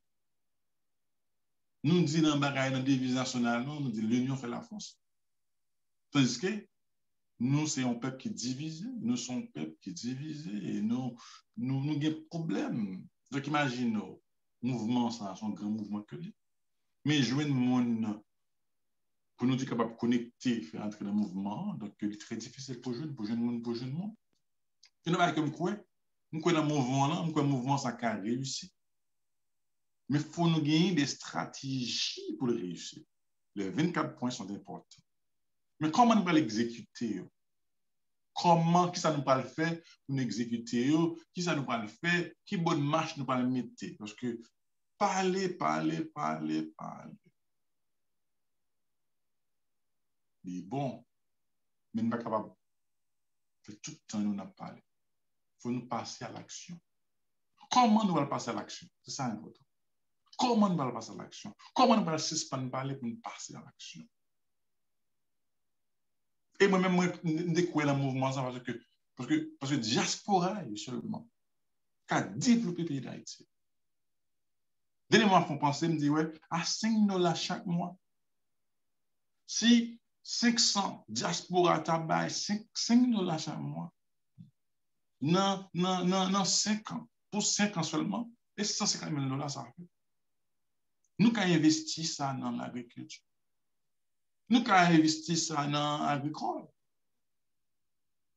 Nous disons dans la division nationale, nous disons l'union fait la force. Tandis que nous, c'est un peuple qui est divisé, nous sommes un peuple qui est divisé et nous avons des problèmes. Donc, imagine, mouvement, ça, c'est un grand mouvement que lui. Mais jouer le monde pour nous être capable de connecter, faire entrer dans le mouvement, donc c'est très difficile pour jouer le monde. Et nous, comme quoi, nous dans le mouvement, là, nous, le mouvement, ça a réussi. Mais il faut nous gagner des stratégies pour le réussir. Les 24 points sont importants. Mais comment nous allons l'exécuter? Comment, qui ça nous va le faire pour nous exécuter? Qui ça nous va le faire? Qui bonne marche nous va le mettre? Parce que parler. Mais bon, mais nous ne sommes pas capables de faire tout le temps nous parler. Il faut nous passer à l'action. Comment nous allons passer à l'action? C'est ça important. Comment nous allons passer à l'action? Comment nous allons suspendre parler pour nous passer à l'action? Et moi-même, je découvre le mouvement parce que diaspora est seulement qui a développé le pays d'Haïti. Dès les mois, il faut penser, me dire, ouais, à $5 chaque mois. Si 500 diaspora tabac, $5 chaque mois, non, 5 ans, pour 5 ans seulement, et $150 000, ça fait. Nous avons investi ça dans l'agriculture. Nous avons investi ça dans l'agricole.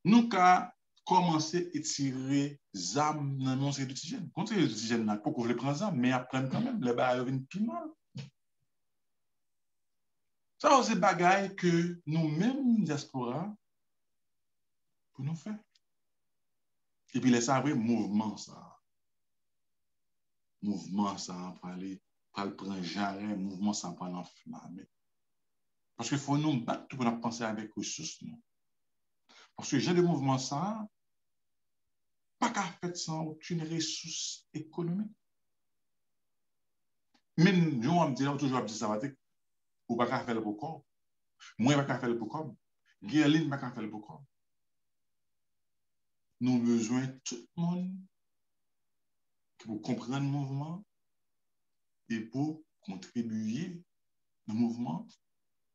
Nous avons commencé à tirer des âmes dans nos étudiants. Quand les étudiants n'ont pas voulu prendre des âmes, mais apprennent quand même, les barres viennent plus mal. Ça, c'est des bagailles que nous-mêmes, diaspora, pour nous faire. Et puis, les savez, mouvement, ça, pour aller prendre jarret, mouvement, ça pour l'enflammer. Parce qu'il faut nous battre pour nous penser avec ressources. Non? Parce que j'ai le mouvement, ça, pas qu'à faire sans aucune ressource économique. Même, je me dis, toujours, ça va dire, ou pas qu'à faire le beaucoup. Moi, pas qu'à faire le beaucoup. Guerline, pas qu'à faire le beaucoup. Nous avons besoin de tout le monde pour comprendre le mouvement et pour contribuer au mouvement.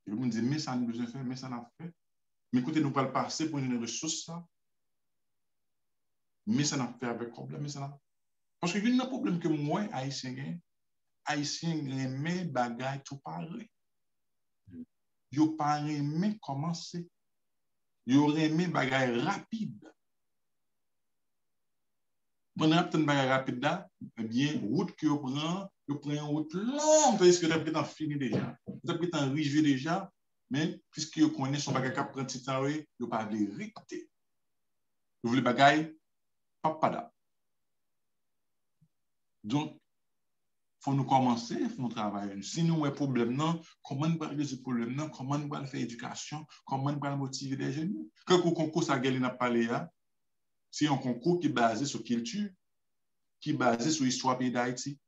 Et vous me dites, mais ça nous besoin de faire, mais ça n'a fait. Mais écoutez, nous pas le passer pour une ressource, ça. Mais ça n'a fait avec problème, mais ça n'a. Parce qu'il y a un problème que moi, Haïtien aimé bagay tout pareil. Yo pas aimé commencer. Yo aimé bagay rapide. Bon, on a un bagay rapide là, eh bien, route que yo prend une route longue, parce que vous avez fini déjà. Vous avez arrivé déjà, mais puisque vous connaissez son bagay qui prend petit temps, vous pas de vérité. Vous voulez bagay, pas. Donc, il faut nous commencer, il faut nous travailler. Si nous avons un problème, comment nous allons résoudre ce problème, comment nous allons faire éducation, comment nous allons motiver les jeunes. Quand le concours, ça n'a pas parlé, c'est un concours qui est basé sur culture, qui est basé sur l'histoire pays d'Haïti.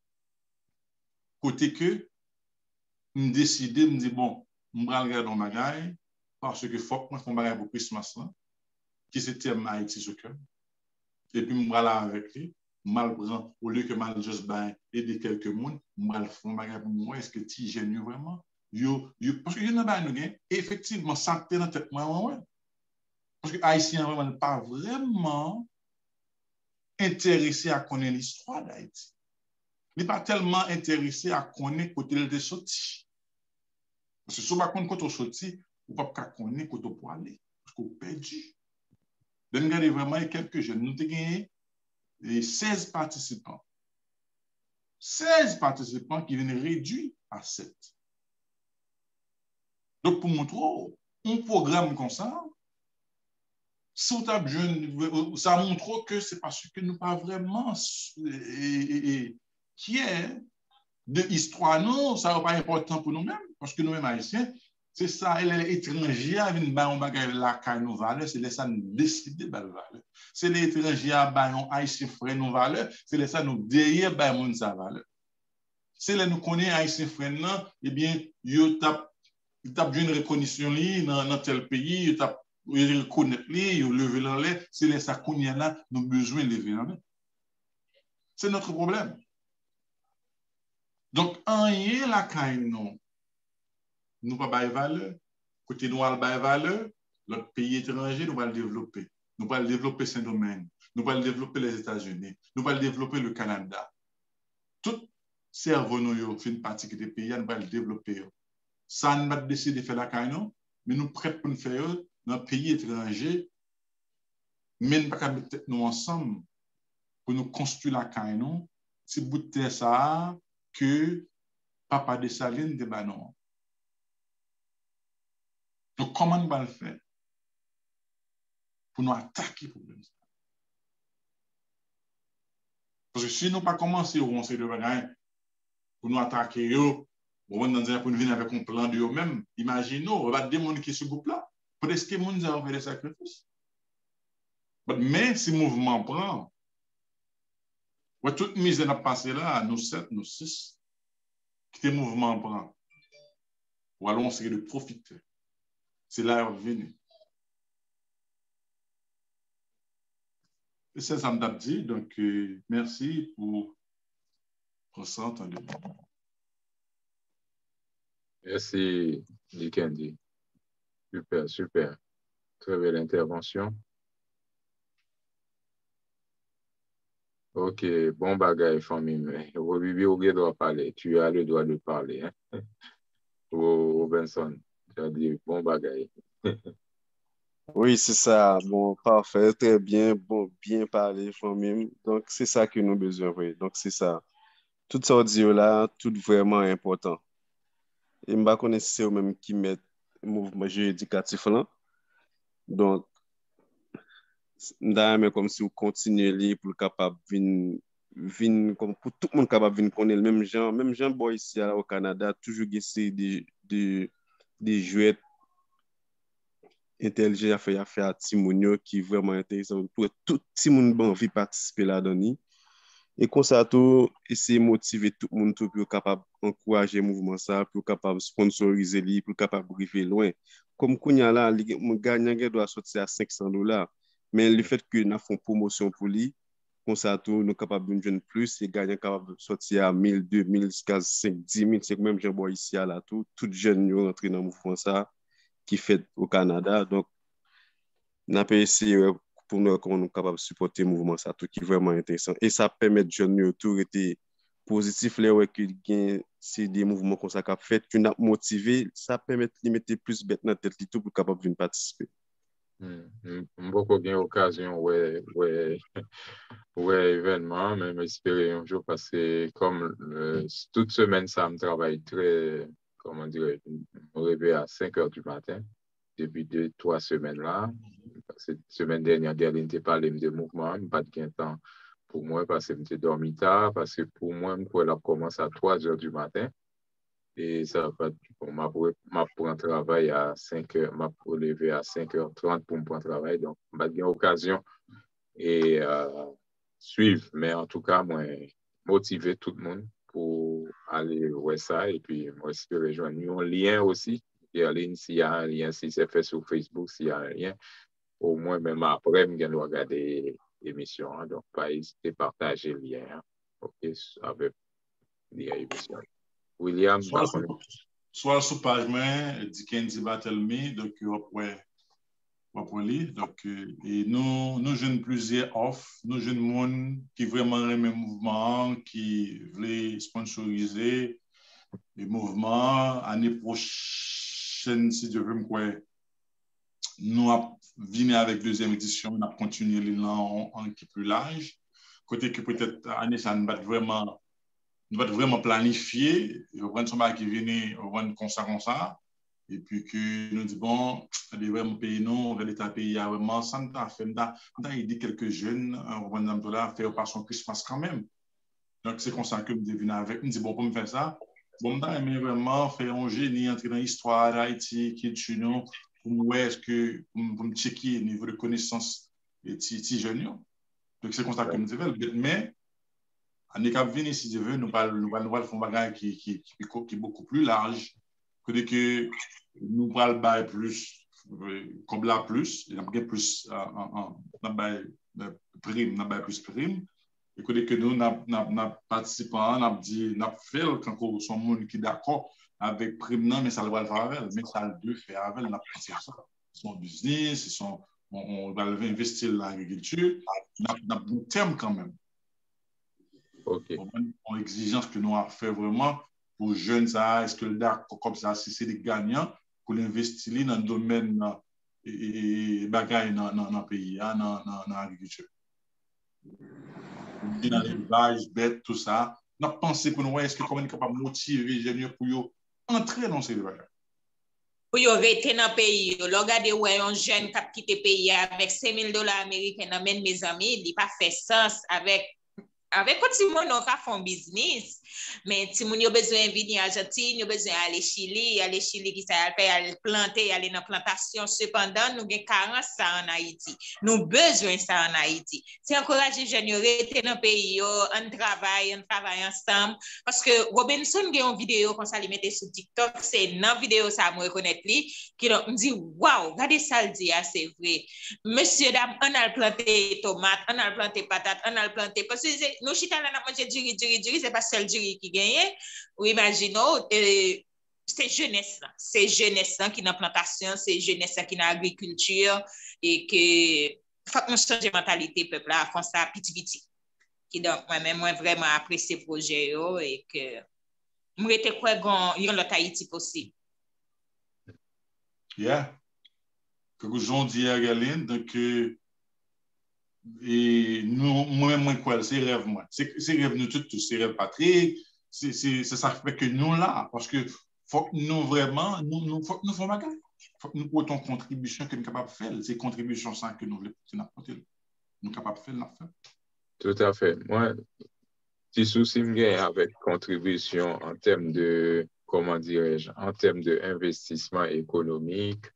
Côté que, nous décidons, nous disons, bon, nous allons regarder dans magasin, parce que faut que nous fassions un pour Christmas, qui c'est thème Haïti sur cœur. Et puis, nous allons avec lui. Mal prend, au lieu que mal juste aider quelques monde, mal font bagage pour moi, est-ce que tu gênes vraiment? Parce que je n'ai pas nous effectivement, ça dans la tête, moi. Parce que Haïtien vraiment n'est pas vraiment intéressé à connaître l'histoire d'Haïti. Il n'est pas tellement intéressé à connaître côté de sorti. Parce que si on ne connaît pas côté sorti, on ne peut pas connaître côté pour aller. Parce qu'on perdu. Donc, regardez vraiment quelques jeunes. Nous avons gagné 16 participants. 16 participants qui viennent réduire à 7. Donc, pour montrer un programme comme ça, ça montre que c'est parce que nous pas vraiment qui est de l'histoire, non, ça n'est pas important pour nous-mêmes, parce que nous-mêmes haïtiens, c'est ça, les étrangers viennent bailler un bagage la caille nos valeurs, c'est les ça nous décider de valeur. C'est les étrangers bailler un haïtien frère nos valeurs, c'est les ça nous derrière bailler mon sa valeur. C'est les nous connaît haïtien frère non, eh bien, yo tap une reconnaissance dans tel pays, yo tap reconnaître li, yo lever dans l'air, c'est les ça qu'on y a là, nous besoin de lever dans l'air. C'est notre problème. Donc, en y la caille non. Nous pas bailler valeur, côté nous al bailler valeur, l'autre pays étranger nous va le développer. Nous va le développer Saint-Domingue, nous va le développer les États-Unis, nous va le développer le Canada. Tout cerveau nous fait une partie des pays, nous va le développer. Ça ne va pas décider de faire la caille non, mais nous prêts pour nous faire dans un pays étranger, mais nous pas mettre nous ensemble pour nous construire la caille non. C'est bout de terre ça que Papa Dessalines de Banon. Donc, comment nous allons le faire pour nous attaquer le problème? Parce que si nous pas commencer on sait de bagaille pour nous attaquer, pour nous venir avec un plan de eux-mêmes, imaginez, on va démonter ce groupe-là. Peut-être que nous avons fait des sacrifices. Mais si le mouvement prend, toute mise n'a passé là, nous 7, nous 6, qui le mouvement prend, ou alors on serait de profiter. C'est là où venir. Et c'est ça me dit. Donc, merci pour ça entendu. Merci, Dikendi. Super, super. Très belle intervention. Ok, bon bagage, famille. Robibi Ogué doit parler. Tu as le droit de parler. Hein? Robinson, tu as dit bon bagage. Oui, c'est ça. Bon, parfait, très bien, bon, bien parlé, famille. Donc, c'est ça que nous avons besoin, oui. Donc, c'est ça. Tout ça audio là, tout vraiment important. Et je ne connais pas si c'est eux-mêmes qui mettent le mouvement éducatif là. Donc, mais comme si vous continuez pour capable comme pour tout le monde capable de connaître le même gens boy ici au Canada toujours essayer de jouer intelligent à faire Timonio qui est vraiment intéressant pour tout le monde bon envie participer là-dedans et comme ça tout essayer motiver tout le monde pour capable encourager le mouvement ça pour capable sponsoriser lui pour capable arriver loin comme Kounya là mon gagnant doit sortir à $500 mais le fait que nous faisons promotion pour lui comme ça tout nous capable de joindre plus et gagnant capable de sortir à 1000 2000 jusqu'à 5 10 000 c'est même je vois ici là tout jeune yo rentrer dans le mouvement ça qui fait au Canada donc n'a pas essayé pour nous comment nous capable de supporter le mouvement ça tout qui est vraiment intéressant et ça permet de jeunes autour était positif là ouais que c'est des mouvements comme ça qu'a fait que n'a motivé ça permet de mettre plus bête dans tête tout pour capable de participer. Beaucoup bien occasion ouais événement même espérer un jour parce que comme toute semaine ça me travaille très comment dire me réveille à 5h du matin depuis 2-3 semaines là cette semaine dernière Gerline n'était pas parlé de mouvement pas de temps pour moi parce que j'étais dormi tard parce que pour moi je commence à 3h du matin et ça va m'a pour un travail à 5h m'a pour lever à 5h30 pour me prendre travail donc m'a eu occasion et suivre mais en tout cas moi motiver tout le monde pour aller voir ça et puis moi j'espère rejoindre un lien aussi et s'il y a un lien si c'est fait sur Facebook s'il y a un lien au moins même après je vais regarder l'émission hein, donc pas hésiter à partager le lien hein, ok avec l'émission William soit sur page main Dickensi Barthélemy donc pour lire donc et nous jeunes plusieurs off nous jeunes monde qui vraiment aiment le mouvement qui veulent sponsoriser le mouvement année prochaine si Dieu veut me quoi nous venir avec deuxième édition on a continué l'élan en qui plus large côté que peut-être année ça ne va vraiment planifier on va prendre qui vient on va comme ça et puis que nous dit bon les vraiment pays non on va l'état pays vraiment ça nous a fait on a aidé quelques jeunes on va faire par son Christmas quand même donc c'est comme ça que me devine avec me dit bon pour me faire ça bon on aimé vraiment faire un génie entrer dans l'histoire d'Haïti qui est nous pour est-ce que pour me checker le niveau de connaissance des petits jeunes donc c'est comme ça que me dit mais en écap venir si Dieu veut nous faire un bagage qui est beaucoup plus large que nous parlons plus comme là plus il y a plus prime et que nous n'a participant n'a dit n'a fait quand son monde qui d'accord avec prime non mais ça le va faire avec mais ça le deux faire avec n'a ça son business on va investir dans l'agriculture n'a bon terme quand même. OK. En exigence que nous avons fait vraiment pour jeunes, est-ce que le DAC, comme ça, si c'est des gagnants, pour l'investir dans le domaine et bagaille dans le pays, dans l'agriculture. Dans l'élevage, bête, tout ça. On a pensé pour nous, est-ce que comment on est capable de motiver les jeunes pour entrer dans ces bagailles? Pour y rester dans le pays, regardez où un jeune qui a quitté le pays avec $5,000 américains, amène mes amis, il n'a pas fait sens avec quoi Timon on a fait un business mais Timon a besoin de venir à Argentine a besoin d'aller Chili qui ça fait aller planter aller dans plantation cependant nous avons carence ça en Haïti nous besoin ça en Haïti c'est encourager jeunes rester dans le pays on travaille ensemble parce que Robinson a une vidéo comme ça il mettait sur TikTok c'est dans vidéo ça me reconnaître lui qui me dit waouh regardez ça le dit c'est vrai monsieur dame on a planté tomates on a planté patates on a planté parce que nous chita là n'a mangé duri c'est pas seul duri qui gagne ou imaginons c'est jeunesse qui dans plantation c'est jeunesse qui dans agriculture et que faut qu'on change mentalité peuple là font ça petit qui donc moi vraiment apprécier projet et que moi était quoi grand il y a l'autre Haïti possible que j'en dis à Galine donc et nous moi quoi c'est rêve moi c'est rêve nous tous c'est rêve Patrick c'est ça fait que nous là parce que faut que nous vraiment nous faut que nous faisons bagage autant contribution que nous sommes capables de faire. C'est contribution ça que nous voulons apporter. Nous sommes capables de faire, Tout à fait. Moi, petit souci avec contribution en termes de, comment dirais-je, en termes d'investissement économique,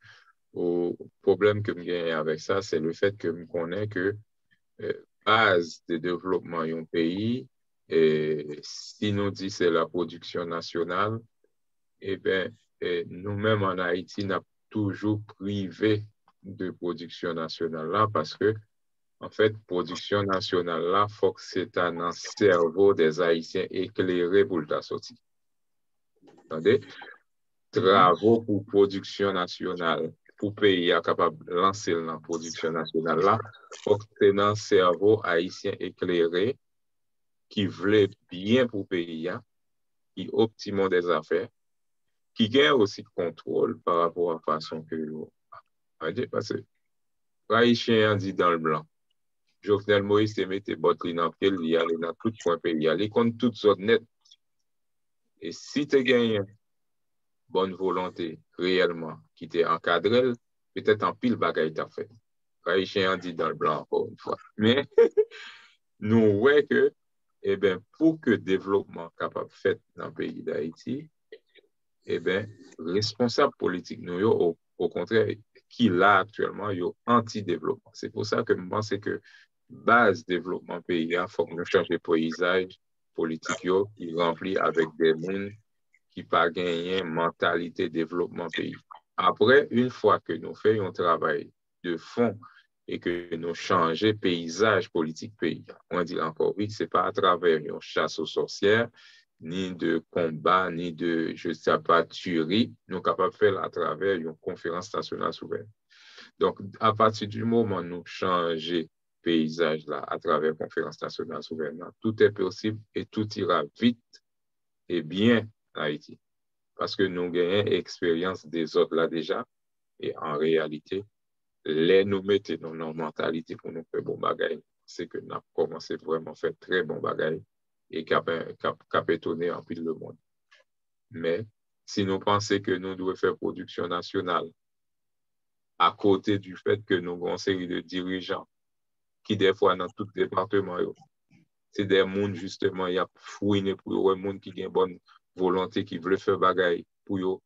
au problème que j'ai avec ça, c'est le fait que je connais que base de développement d'un pays, et si nous dit c'est la production nationale, eh bien, nous-mêmes en Haïti, nous avons toujours privé de production nationale là parce que, en fait, production nationale là, il faut que c'est un cerveau des Haïtiens éclairé pour le sortir. Attendez? Travaux pour production nationale, pour pays capable de lancer la production nationale là, il faut que c'est un cerveau haïtien éclairé qui voulait bien pour pays, qui optime des affaires, qui gagne aussi contrôle par rapport à la façon que parce que Haïtien dit dans le blanc. Jovenel Moïse te mette botri dans pied, il y a dans tout point pays, il y contre toutes sortes net. Et si tu gagnes bonne volonté réellement qui t'est encadré, peut-être en pile bagaille t'a fait. Haïtien dit dans le blanc encore une fois. Mais nous voyons que eh bien, pour que le développement capable fait dans le pays d'Haïti, eh bien, responsable politique, nous, au contraire, qui là actuellement, il y a anti-développement. C'est pour ça que je pense que base développement pays, il faut que nous changions le paysage politique qui remplit avec des mondes qui pas gagné mentalité développement pays. Après, une fois que nous faisons un travail de fond et que nous changeons paysage politique pays, on dit encore oui, c'est pas à travers une chasse aux sorcières, ni de combat, ni de, je sais pas, tuerie, nous sommes capables de faire à travers une conférence nationale souveraine. Donc, à partir du moment où nous changeons paysage là, à travers la conférence nationale souveraine, tout est possible et tout ira vite et bien en Haïti. Parce que nous gagnons expérience des autres là déjà, et en réalité, les nous mettons dans notre mentalité pour nous faire bon bagaille, c'est que nous avons commencé vraiment à faire très bon bagaille et qui a étonné en pile le monde. Mais si nous pensons que nous devons faire production nationale à côté du fait que nous avons une série de dirigeants qui, des fois, dans tout département, c'est des gens, justement, il y a fouiné pour des gens qui ont une bonne volonté, qui veulent faire bagaille pour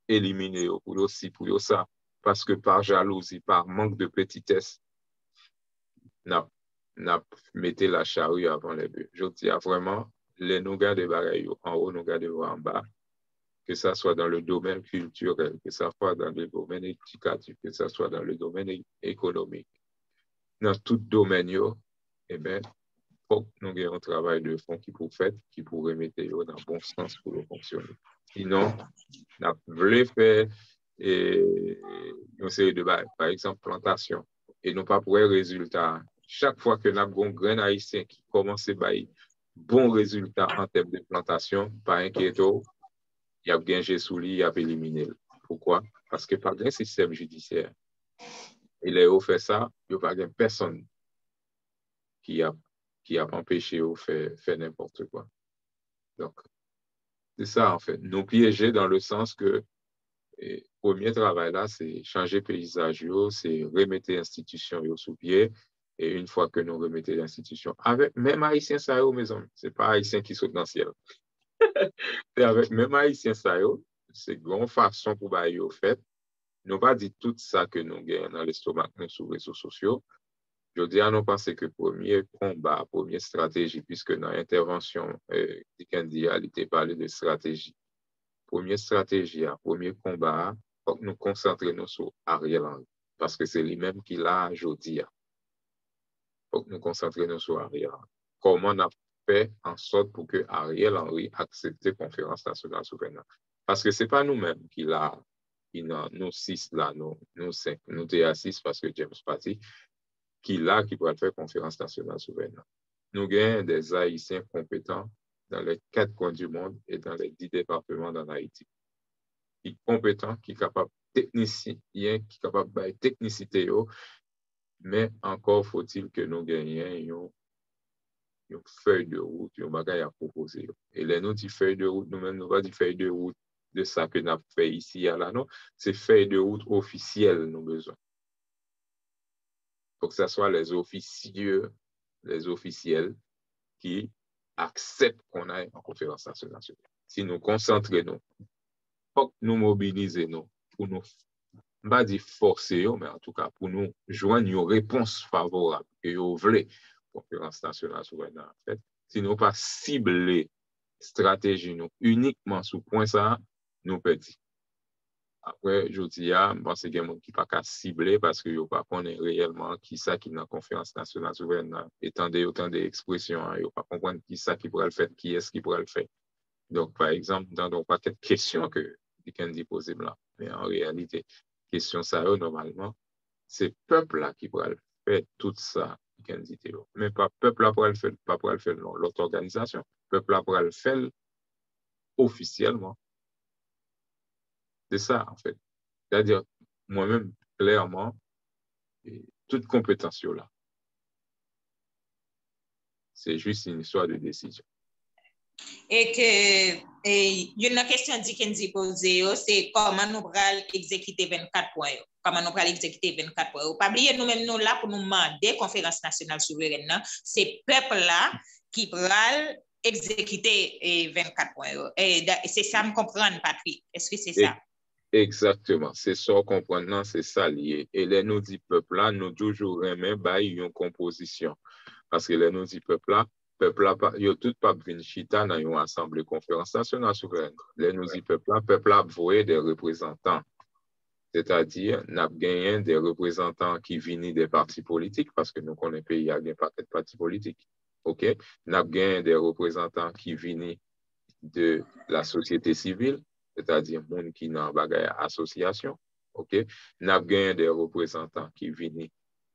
éliminer, pour aussi, pour ça. Parce que par jalousie, par manque de petitesse, n'a mettez la charrue avant les bœufs. Je dis vraiment, les nous gars de bagaille en haut, nous gars de en bas, que ça soit dans le domaine culturel, que ça soit dans le domaine éducatif, que ça soit dans le domaine économique. Dans tout domaine, eh bien, faut que nous ayons un travail de fond qui pour faire, qui pourrait mettre dans le bon sens pour le fonctionner. Sinon, nous voulons faire une série de bails, par exemple, plantation, et non pas pour un résultat. Chaque fois que nous avons un grain haïtien qui commence à bailler bon résultat en termes de plantation, pas inquiétant, il y a gagné sous lui, il y a éliminé. Pourquoi? Parce que par un système judiciaire, il a fait ça, il n'y a pas personne qui a empêché de faire n'importe quoi. Donc, c'est ça en fait. Nous piéger dans le sens que le premier travail là, c'est changer paysage, c'est remettre l'institution sous pied. Et une fois que nous remettons l'institution, avec même Haïtien ça mes amis, c'est pas Haïtien qui saute dans le ciel. C'est avec même Haïtien ça c'est une grande façon pour bailler au fait. Nous pas dit tout ça que nous gagnons dans l'estomac sur les réseaux sociaux. Je dis à nous penser que premier combat, première stratégie, puisque dans l'intervention, Dikendi a été parlé de stratégie. Première stratégie, premier combat, faut que nous concentrions sur Ariel Henry. Parce que c'est lui-même qui l'a aujourd'hui. Faut que nous concentrions sur Ariel Henry. Comment on a fait en sorte pour que Ariel Henry accepte la conférence nationale souveraine? Parce que ce n'est pas nous-mêmes qui l'a, nous six là, nous cinq, nous étions à six parce que James Party, qui pourra faire conférence nationale souveraine. Nous avons des Haïtiens compétents dans les 4 coins du monde et dans les 10 départements dans Haïti. Qui sont compétents, qui sont capables technicien, qui sont capables de technicité, mais encore faut-il que nous gagnions une feuille de route, une bagaille à proposer. Et les nous dit feuille de route, nous-mêmes, nous pas dit feuille de route de ça que nous avons fait ici à l'anneau, c'est feuille de route officielle nous besoin. Faut que ce soit les officiels qui acceptent qu'on aille en conférence nationale. Si nous concentrons, faut que nous mobilisons pour nous, pas dire forcer, mais en tout cas pour nous joindre une réponse favorable que vous voulez conférence nationale souveraine en fait. Si nous pas cibler stratégie nous uniquement sous point ça, nous perdons. Après, je dis, je pense qu'il y a des gens qui ne sont pas ciblés parce qu'ils ne connaissent pas réellement qui ça qui est dans la conférence nationale souveraine. Étant des autant d'expressions, ils ne pas comprendre qui ça qui pourrait le faire, qui est-ce qui pourrait le faire. Donc, par exemple, dans le paquet de questions que Kennedy posait là, mais en réalité, question ça, normalement, c'est le peuple là qui pourrait le faire tout ça, Kennedy. Mais pas le peuple là pourrait le faire, pas pour le faire, non, l'autre organisation. Le peuple là pourrait le faire officiellement. C'est ça, en fait. C'est-à-dire, moi-même, clairement, toute compétence là, c'est juste une histoire de décision. Et que, une question dit Kenzie posée, c'est comment nous allons exécuter 24 points. Comment nous allons exécuter 24 points. Pas oublier nous-mêmes, nous là pour nous demander conférence nationale souveraine, c'est peuple là qui va exécuter 24 points. Et c'est ça, me comprendre, Patrick. Est-ce que c'est ça? Exactement, c'est ça comprendre, c'est ça lié. Et les nous dit peuple là, nous toujours aimer une composition. Parce que les nous dit peuple là, il y a tout pas venu chita dans une assemblée conférence nationale souveraine. Les nous dit peuple là voyait des représentants. C'est-à-dire, n'a gagné des représentants qui viennent des partis politiques, parce que nous connaissons pays, il y a des partis politiques. OK? N'a gagné des représentants qui viennent de la société civile, c'est-à-dire monde qui n'a pas association, OK? N'a gagné des représentants qui viennent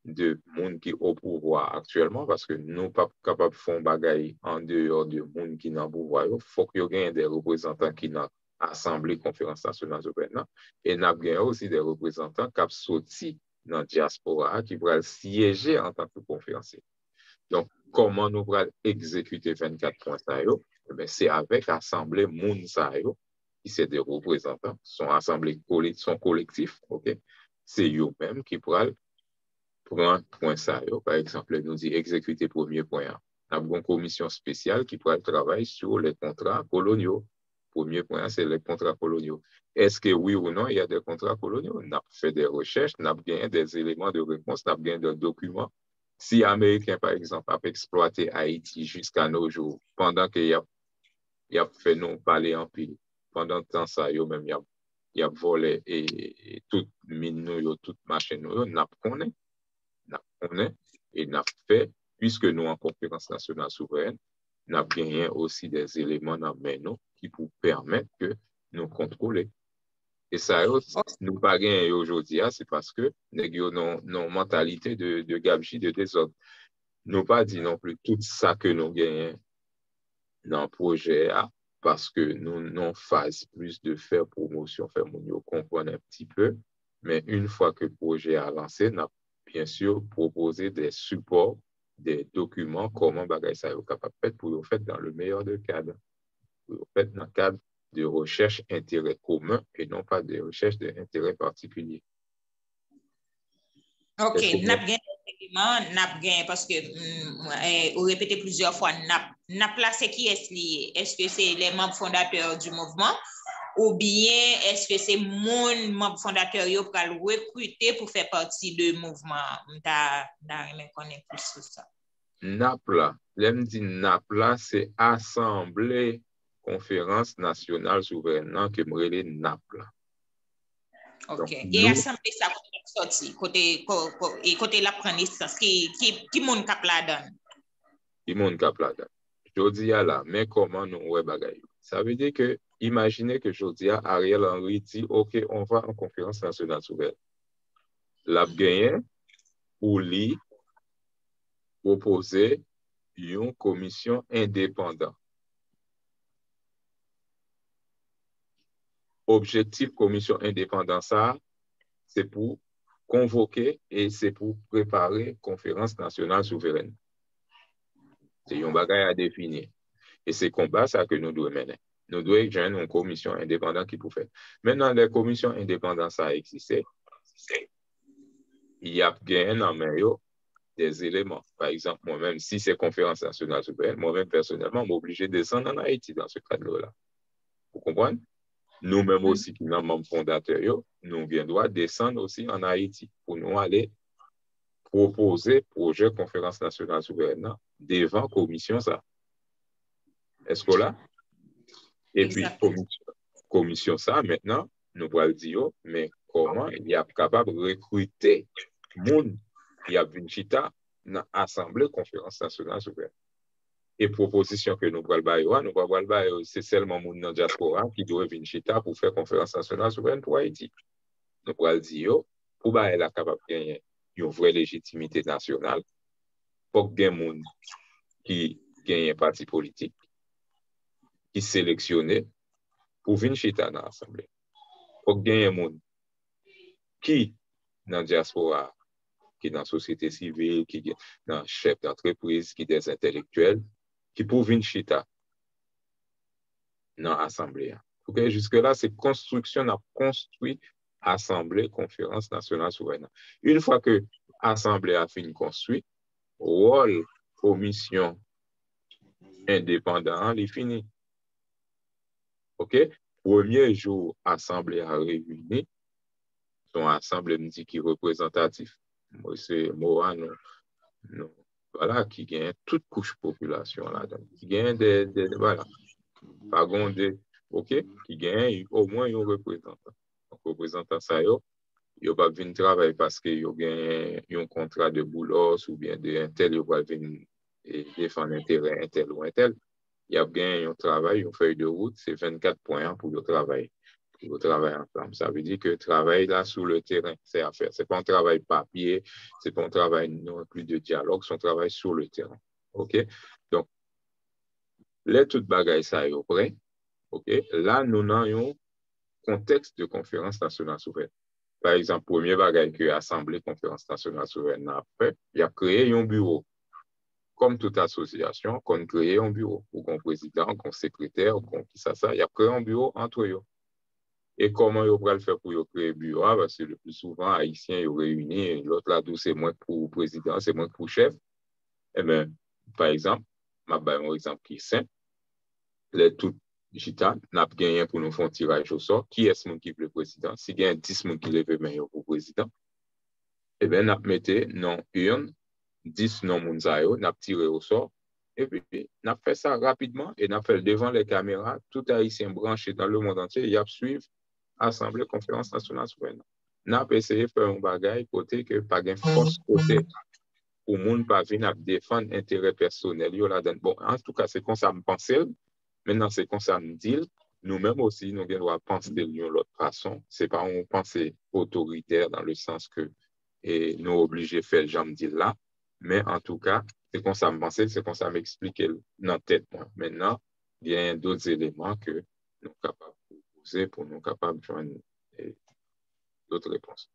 de monde qui au pouvoir actuellement, parce que nous pas capables de faire bagaille en dehors de monde qui n'a pouvoir. Il faut qu'il y ait des représentants qui n'ont Assemblée conférence nationale souveraine, et n'a gagné aussi des représentants qui ont sorti dans la diaspora qui pourraient siéger en tant que conférencier. Donc, comment nous pourrons exécuter 24 points ça? C'est avec l'Assemblée Moun Sayo, qui c'est des représentants, son assemblée son collectif, ok? C'est eux-mêmes qui pourraient prendre point ça. Par exemple, nous dit exécuter premier point. Nous avons une commission spéciale qui pourrait travailler sur les contrats coloniaux. Premier point, c'est les contrats coloniaux. Est-ce que oui ou non, il y a des contrats coloniaux? On a fait des recherches, on a gagné des éléments de réponse, on a gagné des documents. Si Américain, par exemple, a exploité Haïti jusqu'à nos jours, pendant qu'il a fait nous parler en pile, pendant le temps, ça, même, il a volé et toute mine, toute machine, n'a connaît et n'a fait, puisque nous, en conférence nationale souveraine, n'a gagné aussi des éléments dans nous qui pour permettre que nous contrôler. Et ça, nous pas gagné aujourd'hui, c'est parce que nous avons une mentalité de gabegie, de désordre. Nous pas dit non plus tout ça que nous gagnons dans le projet, parce que nous n'en faisons plus de faire promotion, faire mon comprendre un petit peu. Mais une fois que le projet a lancé, nous avons bien sûr proposé des supports, des documents, comment bagay ça est capable de faire pour le faire dans le meilleur des cadres. Pour le faire dans le cadre de recherche d'intérêt commun et non pas de recherche d'intérêt particulier. OK, n'a bien parce que vous répétez plusieurs fois n'a placé qui est lié. Est-ce que c'est les membres fondateurs du mouvement ou bien est-ce que c'est mon membre fondateur qui va le recruter pour faire partie du mouvement? Je connais plus sur ça. NAPLA, l'aime dit NAPLA, c'est Assemblée Conférence Nationale Souveraine que me relève NAPLA. OK. Donc, et Assemblée, ça sorti côté l'apprentissage, qui moun kap la donne? Qui moun kap la donne. Jodia là, mais comment nous ouais bagay? Ça veut dire que, imaginez que Jodia, Ariel Henry dit, OK, on va en conférence nationale souveraine. L'a gagné pour lui proposer une commission indépendante. Objectif commission indépendante, ça, c'est pour convoquer et c'est pour préparer conférence nationale souveraine. C'est un bagage à définir. Et c'est combat ça que nous devons mener. Nous devons joindre une commission indépendante qui peut faire. Maintenant, les commissions indépendantes, ça a existé. Il y a bien des éléments. Par exemple, moi-même, si c'est conférence nationale souveraine, moi-même, personnellement, je suis obligé de descendre en Haïti dans ce cadre-là. Vous comprenez? Nous-mêmes aussi, qui sommes membres fondateurs, nous devons descendre aussi en Haïti pour nous aller proposer projet conférence nationale souveraine devant commission ça. Est-ce que là? Et puis, commission ça, maintenant, nous allons dire, mais comment il y a capable de recruter monde qui a une chita dans l'Assemblée conférence nationale souveraine. Et proposition que nous allons c'est seulement monde dans la diaspora qui doit venir chita pour faire conférence nationale souveraine pour Haïti. Nous allons dire, pour elle capable de gagner une vraie légitimité nationale, pour qu'il y ait des gens qui gagnent un parti politique, qui sélectionnent pour venir chita dans l'Assemblée. Pour qu'il y ait des gens qui, dans la diaspora, qui dans la société civile, qui dans le chef d'entreprise, qui des intellectuels, qui pour venir chita dans l'Assemblée. Okay? Jusque-là, c'est construction, on a construit Assemblée, conférence nationale souveraine. Une fois que l'Assemblée a fini construit, rôle, commission indépendante, il est fini. OK? Premier jour, Assemblée a réuni, son Assemblée qui est représentatif. C'est moi, non. Voilà, qui gagne toute couche population là-dedans. Qui gagne voilà. Par contre, OK? Qui gagne au moins un représentant. Donc, représentant ça, il va venir travailler parce qu'il a un contrat de boulot ou bien de tel, il va venir défendre l'intérêt un tel ou un tel. Il y a bien un travail, une feuille de route, c'est 24 points pour le travail. Pour travailler ensemble. Ça veut dire que travail là sur le terrain, c'est à faire. Ce n'est pas un travail papier, ce n'est pas un travail non plus de dialogue, c'est un travail sur le terrain. OK? Donc, là, tout bagaille ça est prêt. OK? Là, nous avons un contexte de conférence nationale souveraine. Par exemple, premier bagaille que l'Assemblée conférence nationale souveraine a fait, il a créé un bureau. Comme toute association, qu'on crée un bureau, ou qu'on président, qu'on secrétaire, ou qu'on qui ça, il a créé un bureau entre eux. Et comment ils vont le faire pour créer un bureau? Parce que le plus souvent, Haïtiens, ils réunissent, l'autre là, c'est moins pour président, c'est moins pour chef. Eh bien, par exemple, je vais un exemple qui est simple. Les tout digital, n'a pas gagné pour nous faire un tirage au sort. Qui est-ce qui veut le président? Si il y a 10 personnes qui lèvent main pour le président, eh bien, n'a mettez non urne, 10 non mounzayo, n'a tiré au sort. Et puis, n'a fait ça rapidement et n'a fait devant les caméras, tout Haïtien branché dans le monde entier, il y a suivi Assemblée conférence nationale souveraine. N'a pas essayé de faire un bagage côté que pas de force côté pour le monde pas venir défendre intérêt personnel. Bon, en tout cas, c'est comme ça me pense. Maintenant, c'est comme ça me dit. Nous-mêmes aussi, nous devons penser de l'autre façon. Ce n'est pas une pensée autoritaire dans le sens que nous obligés de faire le genre de là. Mais en tout cas, c'est comme ça me pense, c'est comme ça m'expliquer dans la tête. Maintenant, il y a d'autres éléments que nous sommes capables de poser pour nous capables de joindre d'autres réponses.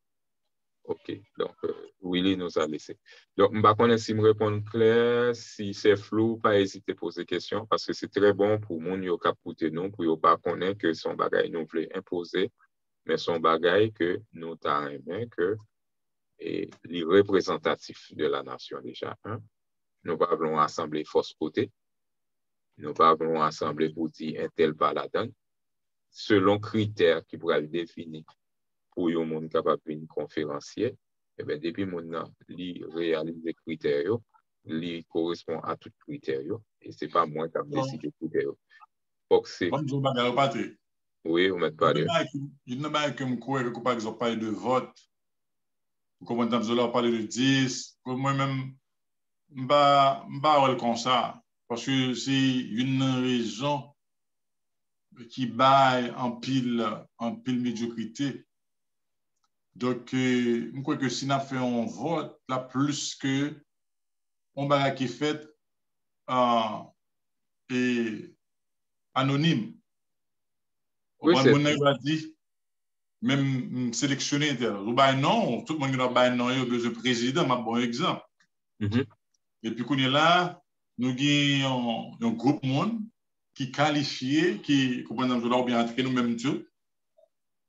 OK. Donc, Willy nous a laissé. Donc, je ne sais pas si me répondre clair, si c'est flou, pas hésiter à poser des questions parce que c'est très bon pour les gens qui écoutent nous, pour ne pas connaître que son bagage nous voulait imposer, mais son bagage que nous avons que est représentatif de la nation déjà. Hein? Nous pas voulons assembler force côté. Nous pas voulons assembler pour dire un tel pas la donne, selon critères qui pourraient le définir. Pour un monde capable de conférencier, et bien, depuis maintenant, il réalise les critères, il correspond à tous les critères, et ce n'est pas moi qui ai décidé les critères. Donc, c'est. Oui, on ne met pas de. Il n'y a pas que je crois que, par exemple, parler de vote, comme on a parlé de 10, moi-même, je ne vais pas comme ça, parce que c'est une raison qui baille en pile médiocrité. Donc, je crois que si on a fait un vote, là, plus que on va qui est fait et anonyme. Oui, on va dire, même sélectionner, non, tout le monde va non, il y a besoin de président, un bon exemple. Et puis, quand on est là, nous avons un groupe monde qui qualifié, qui, comprenez, ou bien entrer nous-mêmes Dieu.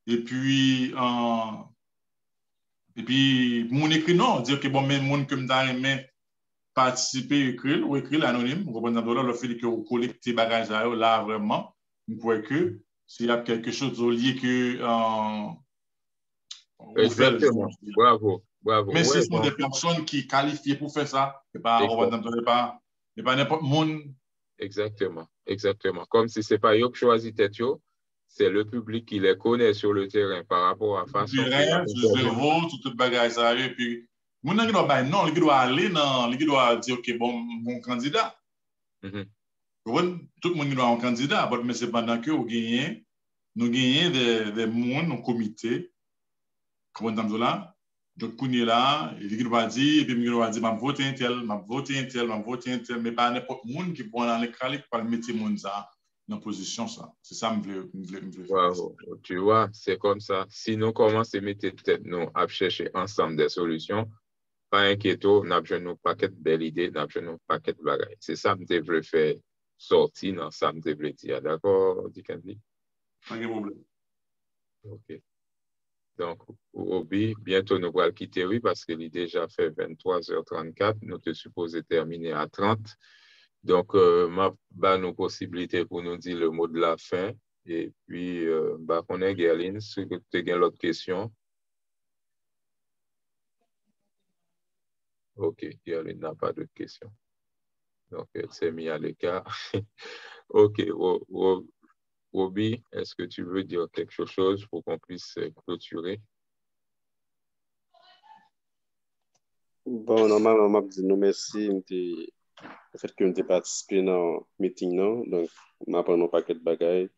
Et puis, mon écrit, non, dire que bon, même monde que me participer, écrire, ou écrire l'anonyme, vous comprenez, le fait que vous collectez bagages là, vraiment, vous pouvez que, s'il y a quelque chose au lieu que, exactement, bravo. Mais Ouais, ce sont des personnes qui qualifiées pour faire ça, et pas n'importe monde. Exactement. Comme si ce n'est pas eux qui choisissent tête, c'est le public qui les connaît sur le terrain par rapport à la façon. Sur zéro, sur toute bagage ça, et puis, mon qui doit non, il doit aller dans, il doit dire, OK, bon candidat. Tout le monde doit un candidat, mais c'est pendant que nous gagnons des mondes au comité, comme on dit là. Donc, on est là, il va dire, et puis il va dire, je vais voter un tel, mais pas n'importe monde qui prend dans l'écran pour le mettre monde ça dans position ça. C'est ça que je veux faire. Wow. Tu vois, c'est comme ça. Si nous commençons à mettre tête, nous à chercher ensemble des solutions, pas inquiétons, nous avons un paquet de belles idées, nous avons un paquet de bagages. C'est ça que je veux faire sortir dans ça que je veux dire. D'accord, Dikendi? Pas de problème. OK. Donc, Obi, bientôt nous allons quitter, oui, parce qu'il est déjà fait 23h34. Nous te supposons terminer à 30. Donc, ma nos possibilités pour nous dire le mot de la fin. Et puis, on est Gerline, si tu as l'autre question. OK, Gerline n'a pas d'autres questions. Donc, elle s'est mise à l'écart. OK, Obi, est-ce que tu veux dire quelque chose pour qu'on puisse clôturer? Bon, normalement, je dis merci le fait que nous participé dans le meeting. Donc, on a pris un paquet de bagages.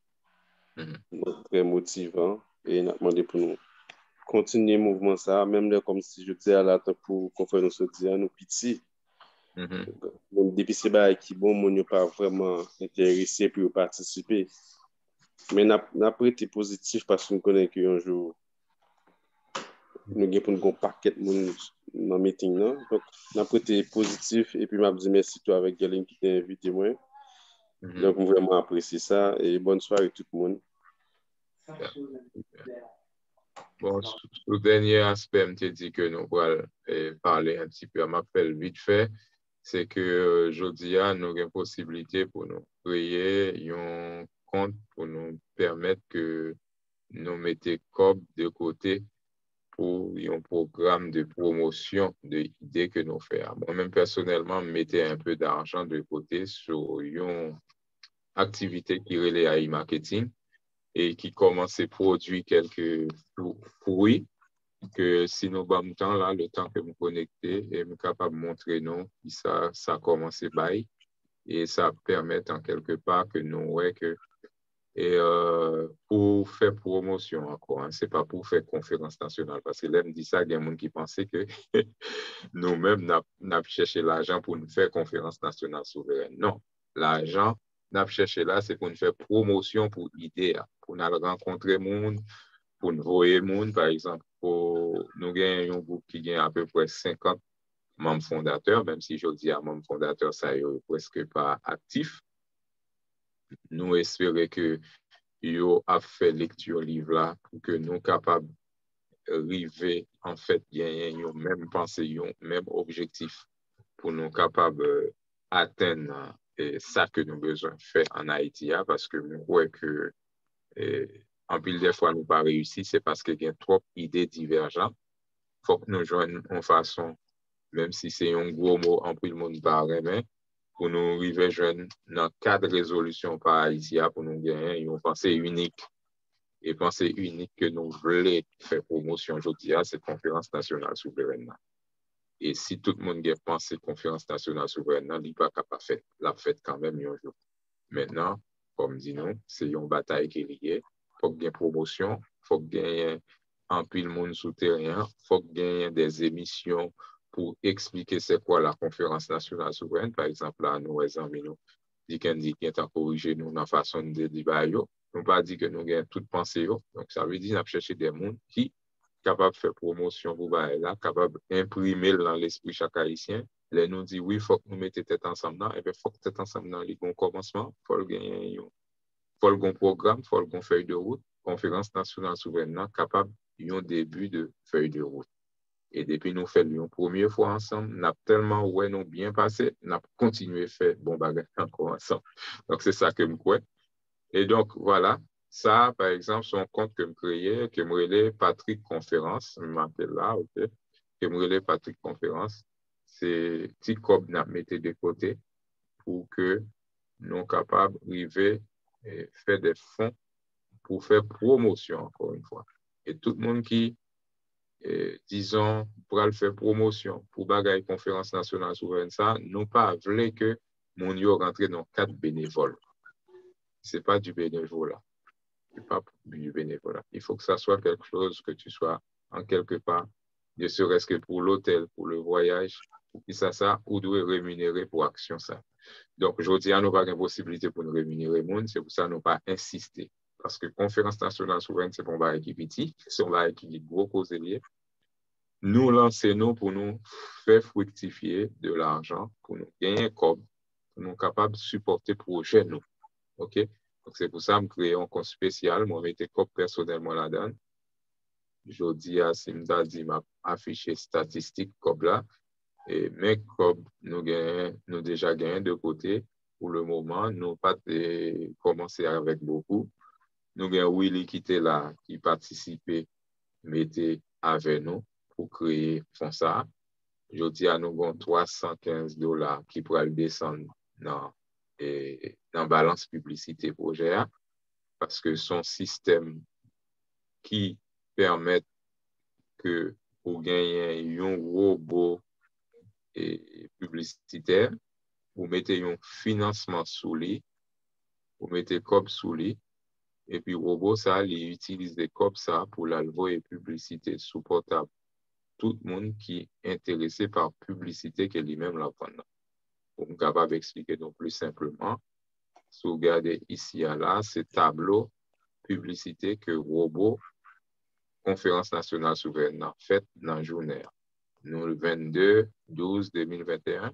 Très motivant. Et on a demandé pour nous continuer le mouvement, ça, même comme si je disais à la temps pour qu'on fasse nos dire nous petits. Depuis ces bagages qui bon, on n'est pas vraiment intéressé pour participer. Mais on a été positif parce qu'on connaît qu'un jour, nous avons pour nous un paquet de monde dans le meeting. Donc, on a été positif et puis je dit merci toi avec Gerline qui t'a invité moi. Donc, on vraiment apprécié ça et bonne soirée tout le monde. Bon, le dernier aspect, je t'ai dit que nous allons parler un petit peu à m'appel vite fait, c'est que aujourd'hui, nous avons une possibilité pour nous créer un compte pour nous permettre que nous mettions COB de côté pour un programme de promotion de idées que nous faisons. Moi-même, personnellement, je mettais un peu d'argent de côté sur une activité qui relève à e-marketing et qui commence à produire quelques fruits que si nous avons temps là, le temps que nous connecter et nous capable de montrer nous, ça commence à bailler et ça permet en quelque part que nous voyons que et pour faire promotion encore, hein, c'est pas pour faire conférence nationale parce que là, me dit ça, il y a des gens qui pensaient que nous-mêmes, n'a cherché l'argent pour nous faire conférence nationale souveraine. Non, l'argent, n'a cherché là, c'est pour nous faire promotion pour l'idée, pour nous rencontrer monde, pour nous voir monde, par exemple, pour nous gagner un groupe qui gagne à peu près 50 membres fondateurs, même si je dis à membres fondateurs, ça est presque pas actif. Nous espérons que yo a fait lecture livre là pour que nous capables arriver en fait gagner une même pensée, un même objectif pour nous capables atteindre ça que nous besoin faire en Haïti parce que nous voyons que en pile des fois nous pas réussi, c'est parce qu'il y a trop d'idées divergentes. Il faut que nous joignions en façon, même si c'est un gros mot en pile monde par mais pour nous arriver à joindre dans 4 résolutions par Haïti pour nous gagner une pensée unique. Et pensée unique que nous voulons faire promotion aujourd'hui à cette conférence nationale souveraine. Et si tout le monde a pensé conférence nationale souveraine, il n'est pas capable de faire la fête quand même un jour. Maintenant, comme dit nous, c'est une bataille qui est liée. Il faut qu'il y ait promotion, il faut qu'il y ait un pile monde souterrain, il faut qu'il y ait des émissions pour expliquer c'est quoi la conférence nationale souveraine. Par exemple, là, nous, les amis, nous, Dikendi qui est à corriger nous dans la façon de débat. Nous pas dit que nous avons toute pensée. Donc, ça veut dire qu'on a cherché des gens qui sont capables de faire promotion pour là, capables d'imprimer dans l'esprit chaque haïtien Là, nous dit oui, il faut que nous mettions tête ensemble, et bien, il faut que tête ensemble dans les bons commencements, il faut le gagner, faut le bon programme, il faut le bon feuille de route, conférence nationale souveraine, capable d'un début de feuille de route. Et depuis nous faisons une première fois ensemble, nous avons tellement ouais, nous bien passé, nous avons continué à faire bon bagage encore ensemble. Donc, c'est ça que je crois. Et donc, voilà, ça, par exemple, c'est un compte que je créé, que je relais Patrick Conférence, je m'appelle là, OK, que je relais Patrick Conférence. C'est petit cob n'a mettre de côté pour que nous soyons capables d'arriver et faire des fonds pour faire promotion, encore une fois. Et tout le monde qui disons, pour le faire promotion, pour bagaille conférence nationale souveraine, ça, non pas voulu que mon yo rentre dans 4 bénévoles. C'est pas du bénévolat. C'est pas du bénévolat. Il faut que ça soit quelque chose que tu sois en quelque part, ne serait-ce que pour l'hôtel, pour le voyage, pour qui ça, ou doit rémunérer pour action ça. Donc, je dis, nous pas une possibilité pour nous rémunérer monde, c'est pour ça nous pas insister. Parce que conférence nationale souveraine, c'est pour un qui petit, c'est un qui est gros causelier. Nous lançons pour nous faire fructifier de l'argent, pour nous gagner comme, pour nous capables de supporter le projet, nous. OK? Donc, c'est pour ça que je crée un compte spécial. Moi, je mets comme personnellement là-dedans. Je dis à Simda, dit m'a affiché statistique comme là. Et mais comme nous déjà gagné de côté, pour le moment, nous pas commencé avec beaucoup. Nous avons Willy qui était là, qui participait, mettait avec nous pour créer font ça. Je dis à nous avons $315 qui pourraient descendre dans balance publicité projet parce que son système qui permet que vous gagnez un robot publicitaire, vous mettez un financement sous lui, vous mettez COP sous lui, et puis robot ça, il utilise des COP ça pour la et publicité sous portable. Tout le monde qui est intéressé par publicité que lui-même la prend. Pour me capable d'expliquer donc plus simplement, si vous regardez ici à là, c'est tableau publicité que robot conférence nationale souveraine a fait dans la journée. Nous, le 22/12/2021,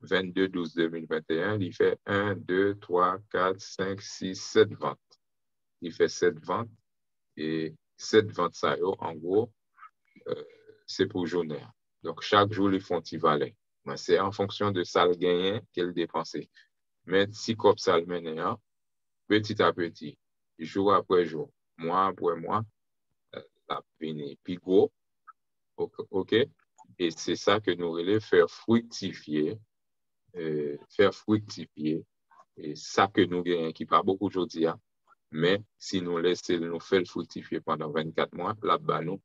22/12/2021, il fait 1, 2, 3, 4, 5, 6, 7 ventes. Il fait 7 ventes et 7 ventes, ça, en gros, c'est pour journée. Donc, chaque jour, ils font petit valet. C'est en fonction de ça le gain qu'elle dépense. Mais si comme ça le mène, petit à petit, jour après jour, mois après mois, la peine plus gros. OK? Et c'est ça que nous voulons faire fructifier. Et ça que nous gagnons, qui pas beaucoup aujourd'hui, mais si nous laissons nous faire fructifier pendant 24 mois, là-bas, nous,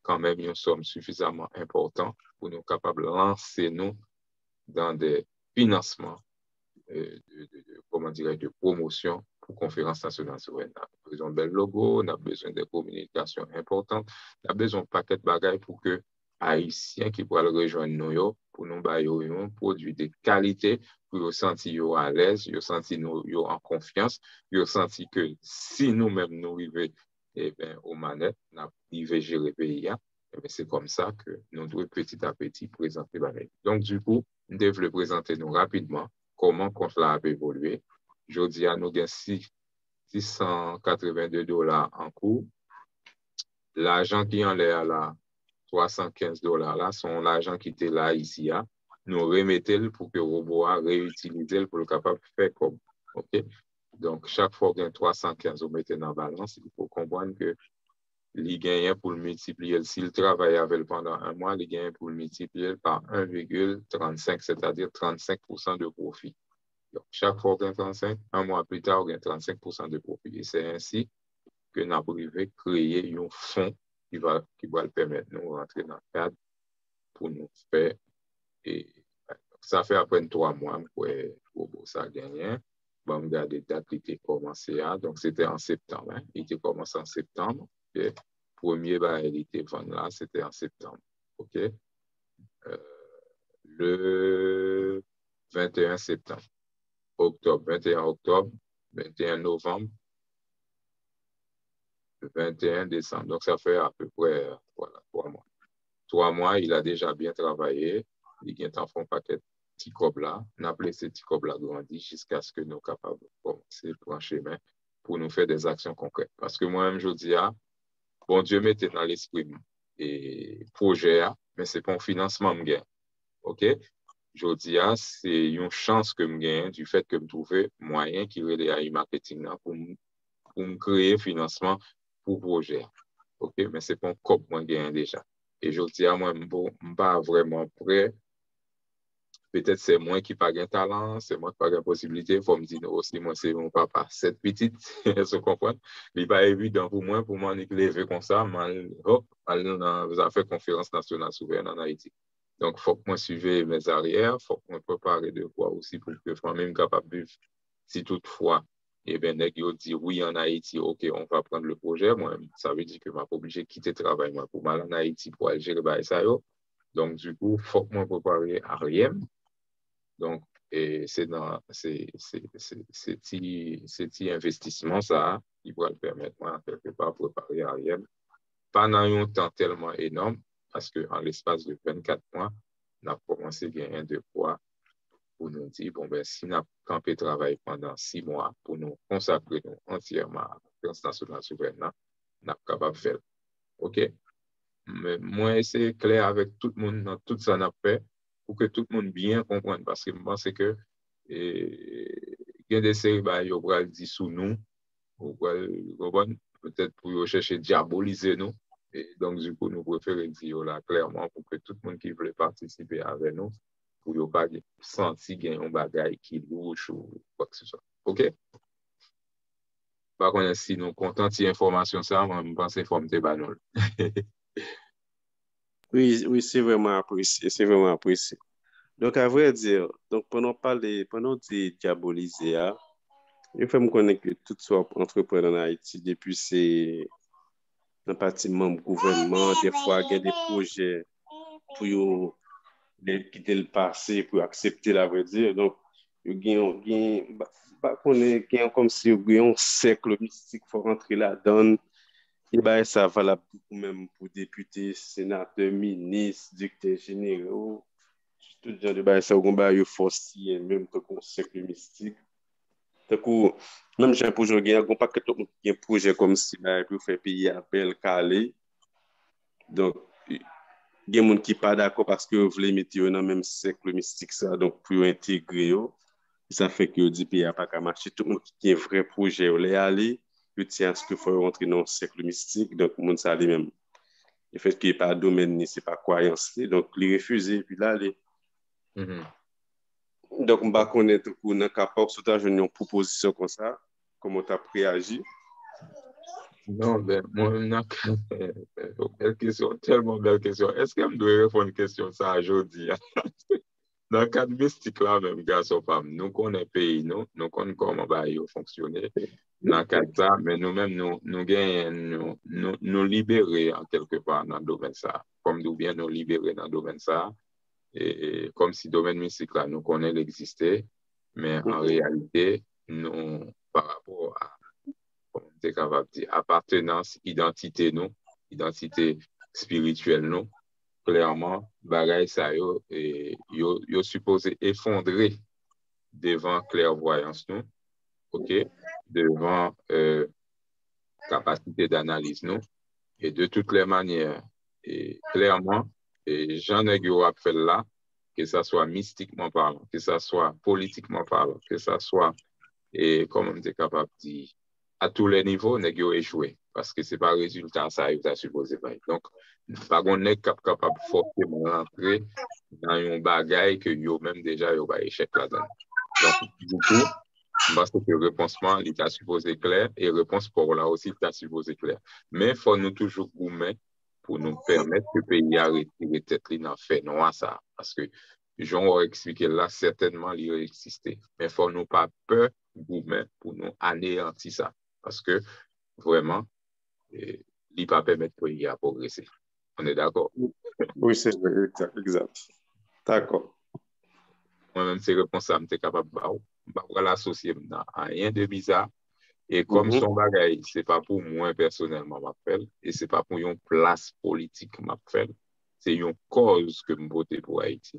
quand même, une somme suffisamment importante pour nous capables de lancer nous dans des financements de promotion pour conférence nationale souveraine. On a besoin de bel logo, on a besoin de communication importante, on a besoin de paquet de bagages pour que Haïtiens qui pourraient rejoindre nous, pour nous bailler un produit de qualité, pour nous sentir à l'aise, nous sentir nous en confiance, nous sentir que si nous-mêmes nous arrivons aux manettes, nous arrivons à gérer le pays, c'est comme ça que nous devons petit à petit présenter la règle. Donc, du coup, nous devons présenter nous rapidement comment compte là a évolué. Je dis à nous avons $682 en cours. L'argent qui en l'air là, $315 là, sont l'argent qui était là ici. Nous remettons pour que le robot a réutilisé pour le capable de faire comme. OK? Donc, chaque fois qu'il y a 315, vous mettez dans la balance, il faut comprendre que les gagnants pour le multiplier, s'il travaille avec pendant un mois, les gagnants pour le multiplier par 1,35, c'est-à-dire 35% de profit. Donc, chaque fois qu'on a 35, un mois plus tard, on a 35% de profit. Et c'est ainsi que nous avons créer un fonds qui va le permettre de nous rentrer dans le cadre pour nous faire. Et ça fait après 3 mois pour ça gagner. Bon, on regarde les dates qui étaient commencées. Donc, c'était en septembre. Il était commencé en septembre. Okay? Premier, il était vendu là, c'était en septembre. OK? Le 21 septembre. Octobre, 21 octobre, 21 novembre, 21 décembre. Donc, ça fait à peu près 3 mois. 3 mois, il a déjà bien travaillé. il y a un fond paquet petit cob là, on a laissé petit cob là grandir jusqu'à ce que nous sommes capables de commencer pour un chemin pour nous faire des actions concrètes. Parce que moi-même, je dis, bon Dieu mettait dans l'esprit et projet, mais c'est pas un financement que je gagne. OK? Je dis, c'est une chance que je gagne du fait que je trouve moyen qui relève à marketing là, pour me créer financement pour projet. OK? Mais c'est pas un cop que je gagne déjà. Et je dis, moi, je ne suis pas vraiment prêt. Peut-être c'est moi qui n'ai pas de talent, c'est moi qui n'ai pas de possibilité. Il faut me dire aussi, moi, c'est mon papa. Cette petite, vous comprenez? Il n'est pas évident pour moi lever comme ça, hop, vous avez fait conférence nationale souveraine en Haïti. Donc, il faut que moi suive mes arrières, il faut que moi prépare de quoi aussi pour que je sois même capable de vivre. Si toutefois, eh bien, nèg dit oui en Haïti, OK, on va prendre le projet. Moi, ça veut dire que je suis obligé de quitter le travail moi, pour aller en Haïti pour aller gérer ça. Donc, du coup, il faut que moi prépare arrière. Donc, c'est petit investissement, ça, qui va le permettre, moi, quelque part, préparer Ariel. Pas dans un temps tellement énorme, parce qu'en l'espace de 24 mois, on a commencé à gagner de poids pour nous dire, bon, ben, si on a campé travail pendant 6 mois pour nous consacrer nous entièrement à la conférence nationale souveraine, on est capable de faire. OK? Mais moi, c'est clair avec tout le monde dans tout ça qu'on a fait pour que tout le monde bien comprenne. Parce que je pense que il y a des séries qui vont dire sous nous, peut-être pour chercher à diaboliser nous. Et donc, du coup, nous préférons dire là clairement pour que tout le monde qui veut participer avec nous, pour ne pas sentir qu'il y a un bagage qui louche ou quoi que ce soit. OK? Par contre, si nous sommes contents de cette information, ça, je pense qu'il faut me débattre. Oui, c'est vraiment apprécié, c'est vraiment apprécié. Donc, à vrai dire, donc pendant de diaboliser, il faut me connaître que tout soit entrepreneur en Haïti, depuis c'est un parti membre gouvernement, des fois, il y a des projets pour quitter le passé, pour accepter la vraie dire. Donc, il y a comme si il y a un cercle mystique, il faut rentrer là-dedans. Et bien, ça valable même pour députés, sénateurs, ministres, directeurs généraux. Tout genre de bail, ça, on va y forcer, même un cercle mystique. Donc, même j'ai un projet, il y a un projet comme si, pour faire payer appel calé. Donc, il y a des gens qui ne sont pas d'accord parce que vous voulez mettre dans le même cercle mystique, ça, donc pour intégrer, ça fait que le pays n'a pas qu'à marcher. Tout le monde qui a un vrai projet, il est allé, il tient à ce qu'il faut rentrer dans le cercle mystique, donc le monde ça allait même. Le fait qu'il n'y ait pas de domaine, ce n'est pas croyance, donc il refuse, puis là, aller. Donc, je ne connais pas dans le cas où une proposition comme ça, comment tu as réagi. Non, ben, moi, belle question, tellement belle question. Est-ce que je dois répondre à une question ça aujourd'hui? Dans le cadre mystique là, même, garçon, femme, nous connaissons le pays, nous connaissons comment il fonctionne. Dans le cadre ça, mais nous-mêmes, nous gagnons, nous libérer en quelque part dans le domaine ça. Comme nous bien nous libérer dans le domaine ça. Et comme si le domaine mystique là, nous connaissons l'exister, mais en réalité, nous, par rapport à comme on est capable de dire, appartenance, identité, identité spirituelle, nous, clairement, bagaille ça, yo supposé effondrer devant clairvoyance, nous, OK, devant capacité d'analyse, nous, et de toutes les manières, et clairement, et j'en ai fait là, que ça soit mystiquement parlant, que ça soit politiquement parlant, que ça soit, et comme on est capable de dire, à tous les niveaux, nèg yo échoué parce que c'est pas résultat ça il a supposé faire. Donc pas qu'on est capable forcément rentrer dans un bagaille que yo même déjà yo ba échec là-dedans. Donc du coup, parce que réponsement il t'a supposé clair et réponse pour là aussi il t'a supposé clair. Mais faut nous toujours goumer pour nous permettre que le pays a retiré tête li dans fait noir ça parce que Jean a expliqué là certainement il existait. Mais faut nous pas peur goumer pour nous anéantir ça. Parce que, vraiment, il ne peut pas permettre qu'il y ait à progresser. On est d'accord? Oui, c'est vrai, exact. D'accord. Moi-même, c'est responsable, je suis capable de l'associer à rien de bizarre. Et comme son bagage, ce n'est pas pour moi personnellement, m'appelle, et ce n'est pas pour une place politique, m'appelle, c'est une cause que je vote pour Haïti.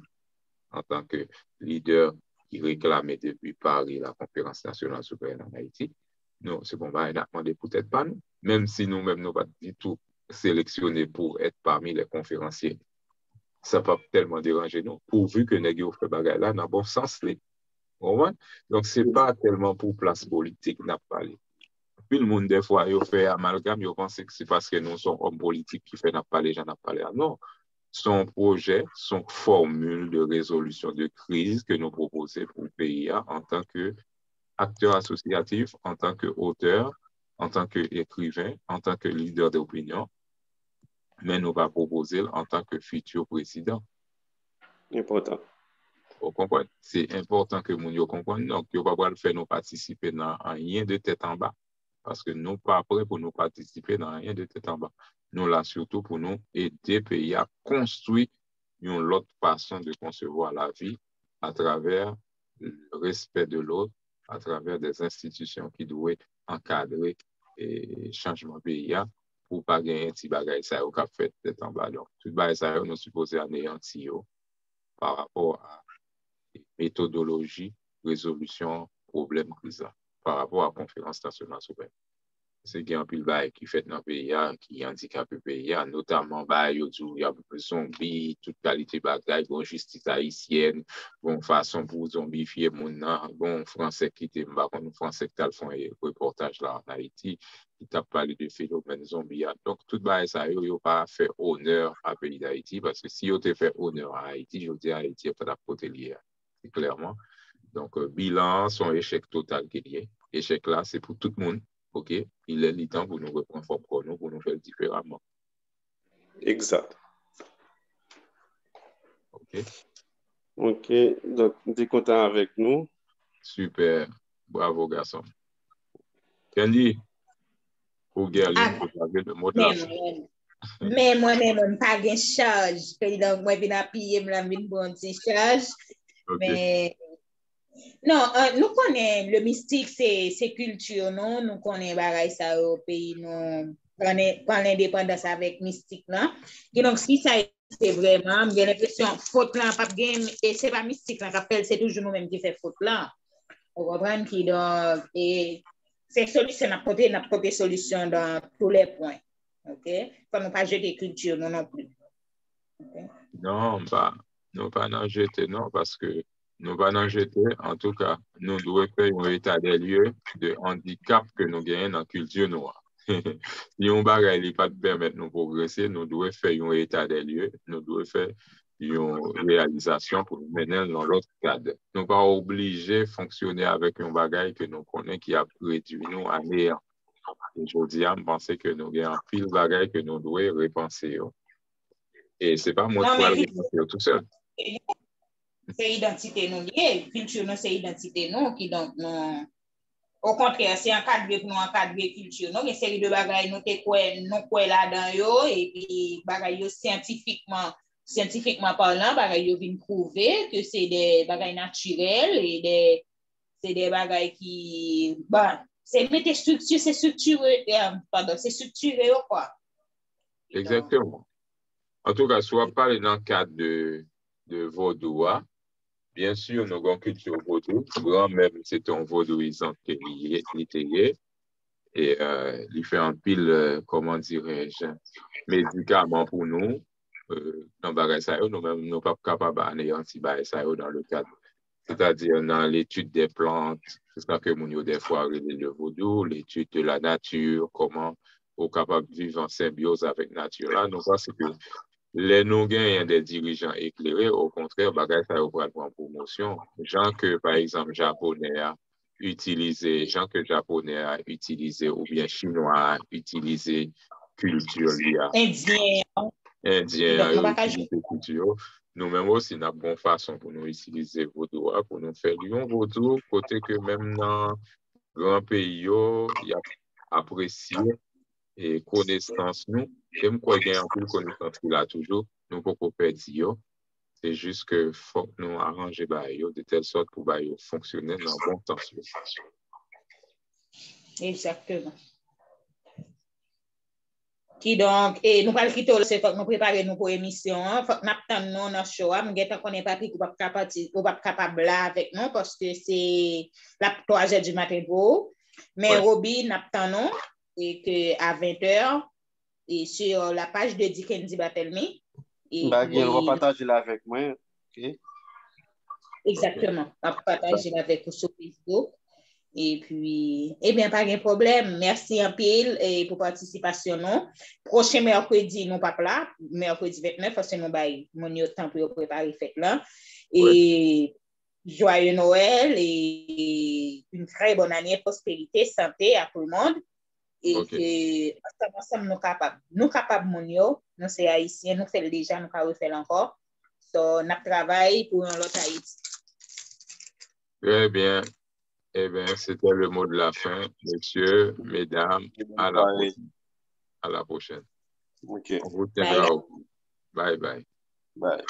en tant que leader qui réclamait depuis Paris la conférence nationale souveraine en Haïti. Non, c'est bon, bah, il a demandé peut-être pas nous, même si nous-mêmes, nous pas du tout sélectionnés pour être parmi les conférenciers. Ça ne va pas tellement déranger nous, pourvu que nous fait bagay là dans le bon sens. Donc, ce n'est pas tellement pour place politique n'a parlé. Puis le monde, des fois, il fait amalgame, il pense que c'est parce que nous sommes hommes politiques qui fait n'a pas les gens n'a pas les. Non, son projet, son formule de résolution de crise que nous proposons pour le pays en tant qu'acteur associatif, en tant qu'auteur, en tant qu'écrivain, en tant que leader d'opinion, mais nous va proposer en tant que futur président. Important. Vous comprenez? C'est important que nous comprenions. Donc, nous ne pouvons pas faire nous participer dans rien de tête en bas. Parce que nous ne sommes pas prêts pour nous participer dans rien de tête en bas. Nous là surtout pour nous aider le pays à construire une autre façon de concevoir la vie à travers le respect de l'autre, à travers des institutions qui doivent encadrer le changement pays pour ne pas gagner un petit bagage ça au cap fait tête en bas. Donc, tout bagage ça nous supposé anéantir par rapport à méthodologie, résolution, problème crise par rapport à la conférence nationale souveraine. C'est qu'il y a un pile bail qui fait dans le pays, qui handicape le pays, notamment bail, il y a beaucoup de zombies, toute qualité de bagaille, bon justice haïtienne, bon façon pour zombifier mon nom, bon français qui était, français qui a fait un reportage là en Haïti, qui t'a parlé de phénomène zombie. Donc, tout bail ça, il n'y a pas fait honneur à pays d'Haïti, parce que si on te fait honneur à Haïti, je dis Haïti, il n'y a pas d'apporter lié, clairement. Donc, bilan, son échec total qui est lié. Échec là, c'est pour tout le monde. OK, il est le temps pour nous reprendre forme pour nous faire différemment. Exact. OK. OK, donc, tu es content avec nous? Super. Bravo, garçon. Candy, pour Gerline, pour parler de mot de la fin. Mais moi-même, je n'ai pas de charge. Donc, moi, je vais payer, je vais prendre une charge. Mais non, nous connaissons le mystique, c'est culture, non? Nous connaissons bagaille ça au pays, nous connaissons l'indépendance avec mystique, non? Et donc, si ça c'est vraiment, j'ai l'impression, faute là, pas game, et c'est pas mystique, là, rappelle, c'est toujours nous-mêmes qui fait faute là. On comprend qui donc, et c'est solution, n'a pas solution dans tous les points. OK? Faut nous pas jeter culture, non plus. Okay? Non, pas en jeter, non, parce que nous pas en jeter, en tout cas, nous devons faire un état des lieux de handicap que nous gagnons dans la culture noire. Si on ne peut pas permettre de nous progresser, nous devons faire un état des lieux, nous devons faire une réalisation pour nous mener dans l'autre cadre. Nous ne sommes pas obligés de fonctionner avec un bagage que nous connaissons qui a réduit nous à néant. Aujourd'hui, je pense que nous avons un pile de bagages que nous devons repenser. Et ce n'est pas moi qui vais le repenser tout seul. C'est l'identité nous liée, culture nous, c'est l'identité nous qui donc nous. Au contraire, c'est encadré pour nous encadrer culture. Nous, une série de bagages nous quoi là-dedans yo et puis bagages scientifiquement parlant, bagages yo viennent prouver que c'est des bagages naturels et c'est des bagages qui c'est mettre structure, c'est structuré, c'est structuré quoi. Exactement. En tout cas, soit parler dans le cadre de Vaudois, bien sûr, nous avons culture vaudou. Grand-mère, c'est un vaudouisant qui est et il fait un pile, comment dirais-je, médicaments pour nous. Dans le nous-mêmes, nous ne sommes pas capables d'anéantir dans le cadre, c'est-à-dire dans l'étude des plantes, c'est ça que nous des fois le vaudou, l'étude de la nature, comment on est capable de vivre en symbiose avec la nature. Là, nous pensons que les nous gagnent des dirigeants éclairés, au contraire, bagay ça va en promotion. Gens que, par exemple, japonais a utilisé, ou bien chinois a utilisé culture indien a utilisé culture. Nous-mêmes aussi, nous avons une bonne façon pour nous utiliser vaudou, pour nous faire du vaudou, côté que même dans grand pays, il y a apprécié et connaissance nous. Même quoi il y a un peu connaissance là toujours, nous ne pouvons pas dire. C'est juste que faut nous arranger de telle sorte pour fonctionner dans le bon sens. Exactement. Qui donc, et nous parlons quitter le secteur, nous préparer nous pour émission. Faut que nous attendons dans show. Nous connaît pas ou pas capable là avec nous parce que c'est la 3h du matin pour. Mais Roby, nous attendons et que à 20h et sur la page de Dikendi Batelmi. On va partager là avec moi. OK. Exactement. On va partager là avec vous sur Facebook. Et puis, eh bien, pas de problème. Merci en pile et pour participation. Non. Prochain mercredi, nous pas là. Mercredi 29, parce que nous avons mon temps pour préparer fête là. Et joyeux Noël et une très bonne année, prospérité, santé à tout le monde. Et que ensemble, nous capables, nous c'est haïtiens, nous faisons déjà, nous pouvons refaire encore. So, nous travaillons pour un autre Haïti. Très bien. Eh bien, c'était le mot de la fin. Messieurs, mesdames, à la prochaine. À la prochaine. OK. On vous tiendra au courant. Bye bye. Bye.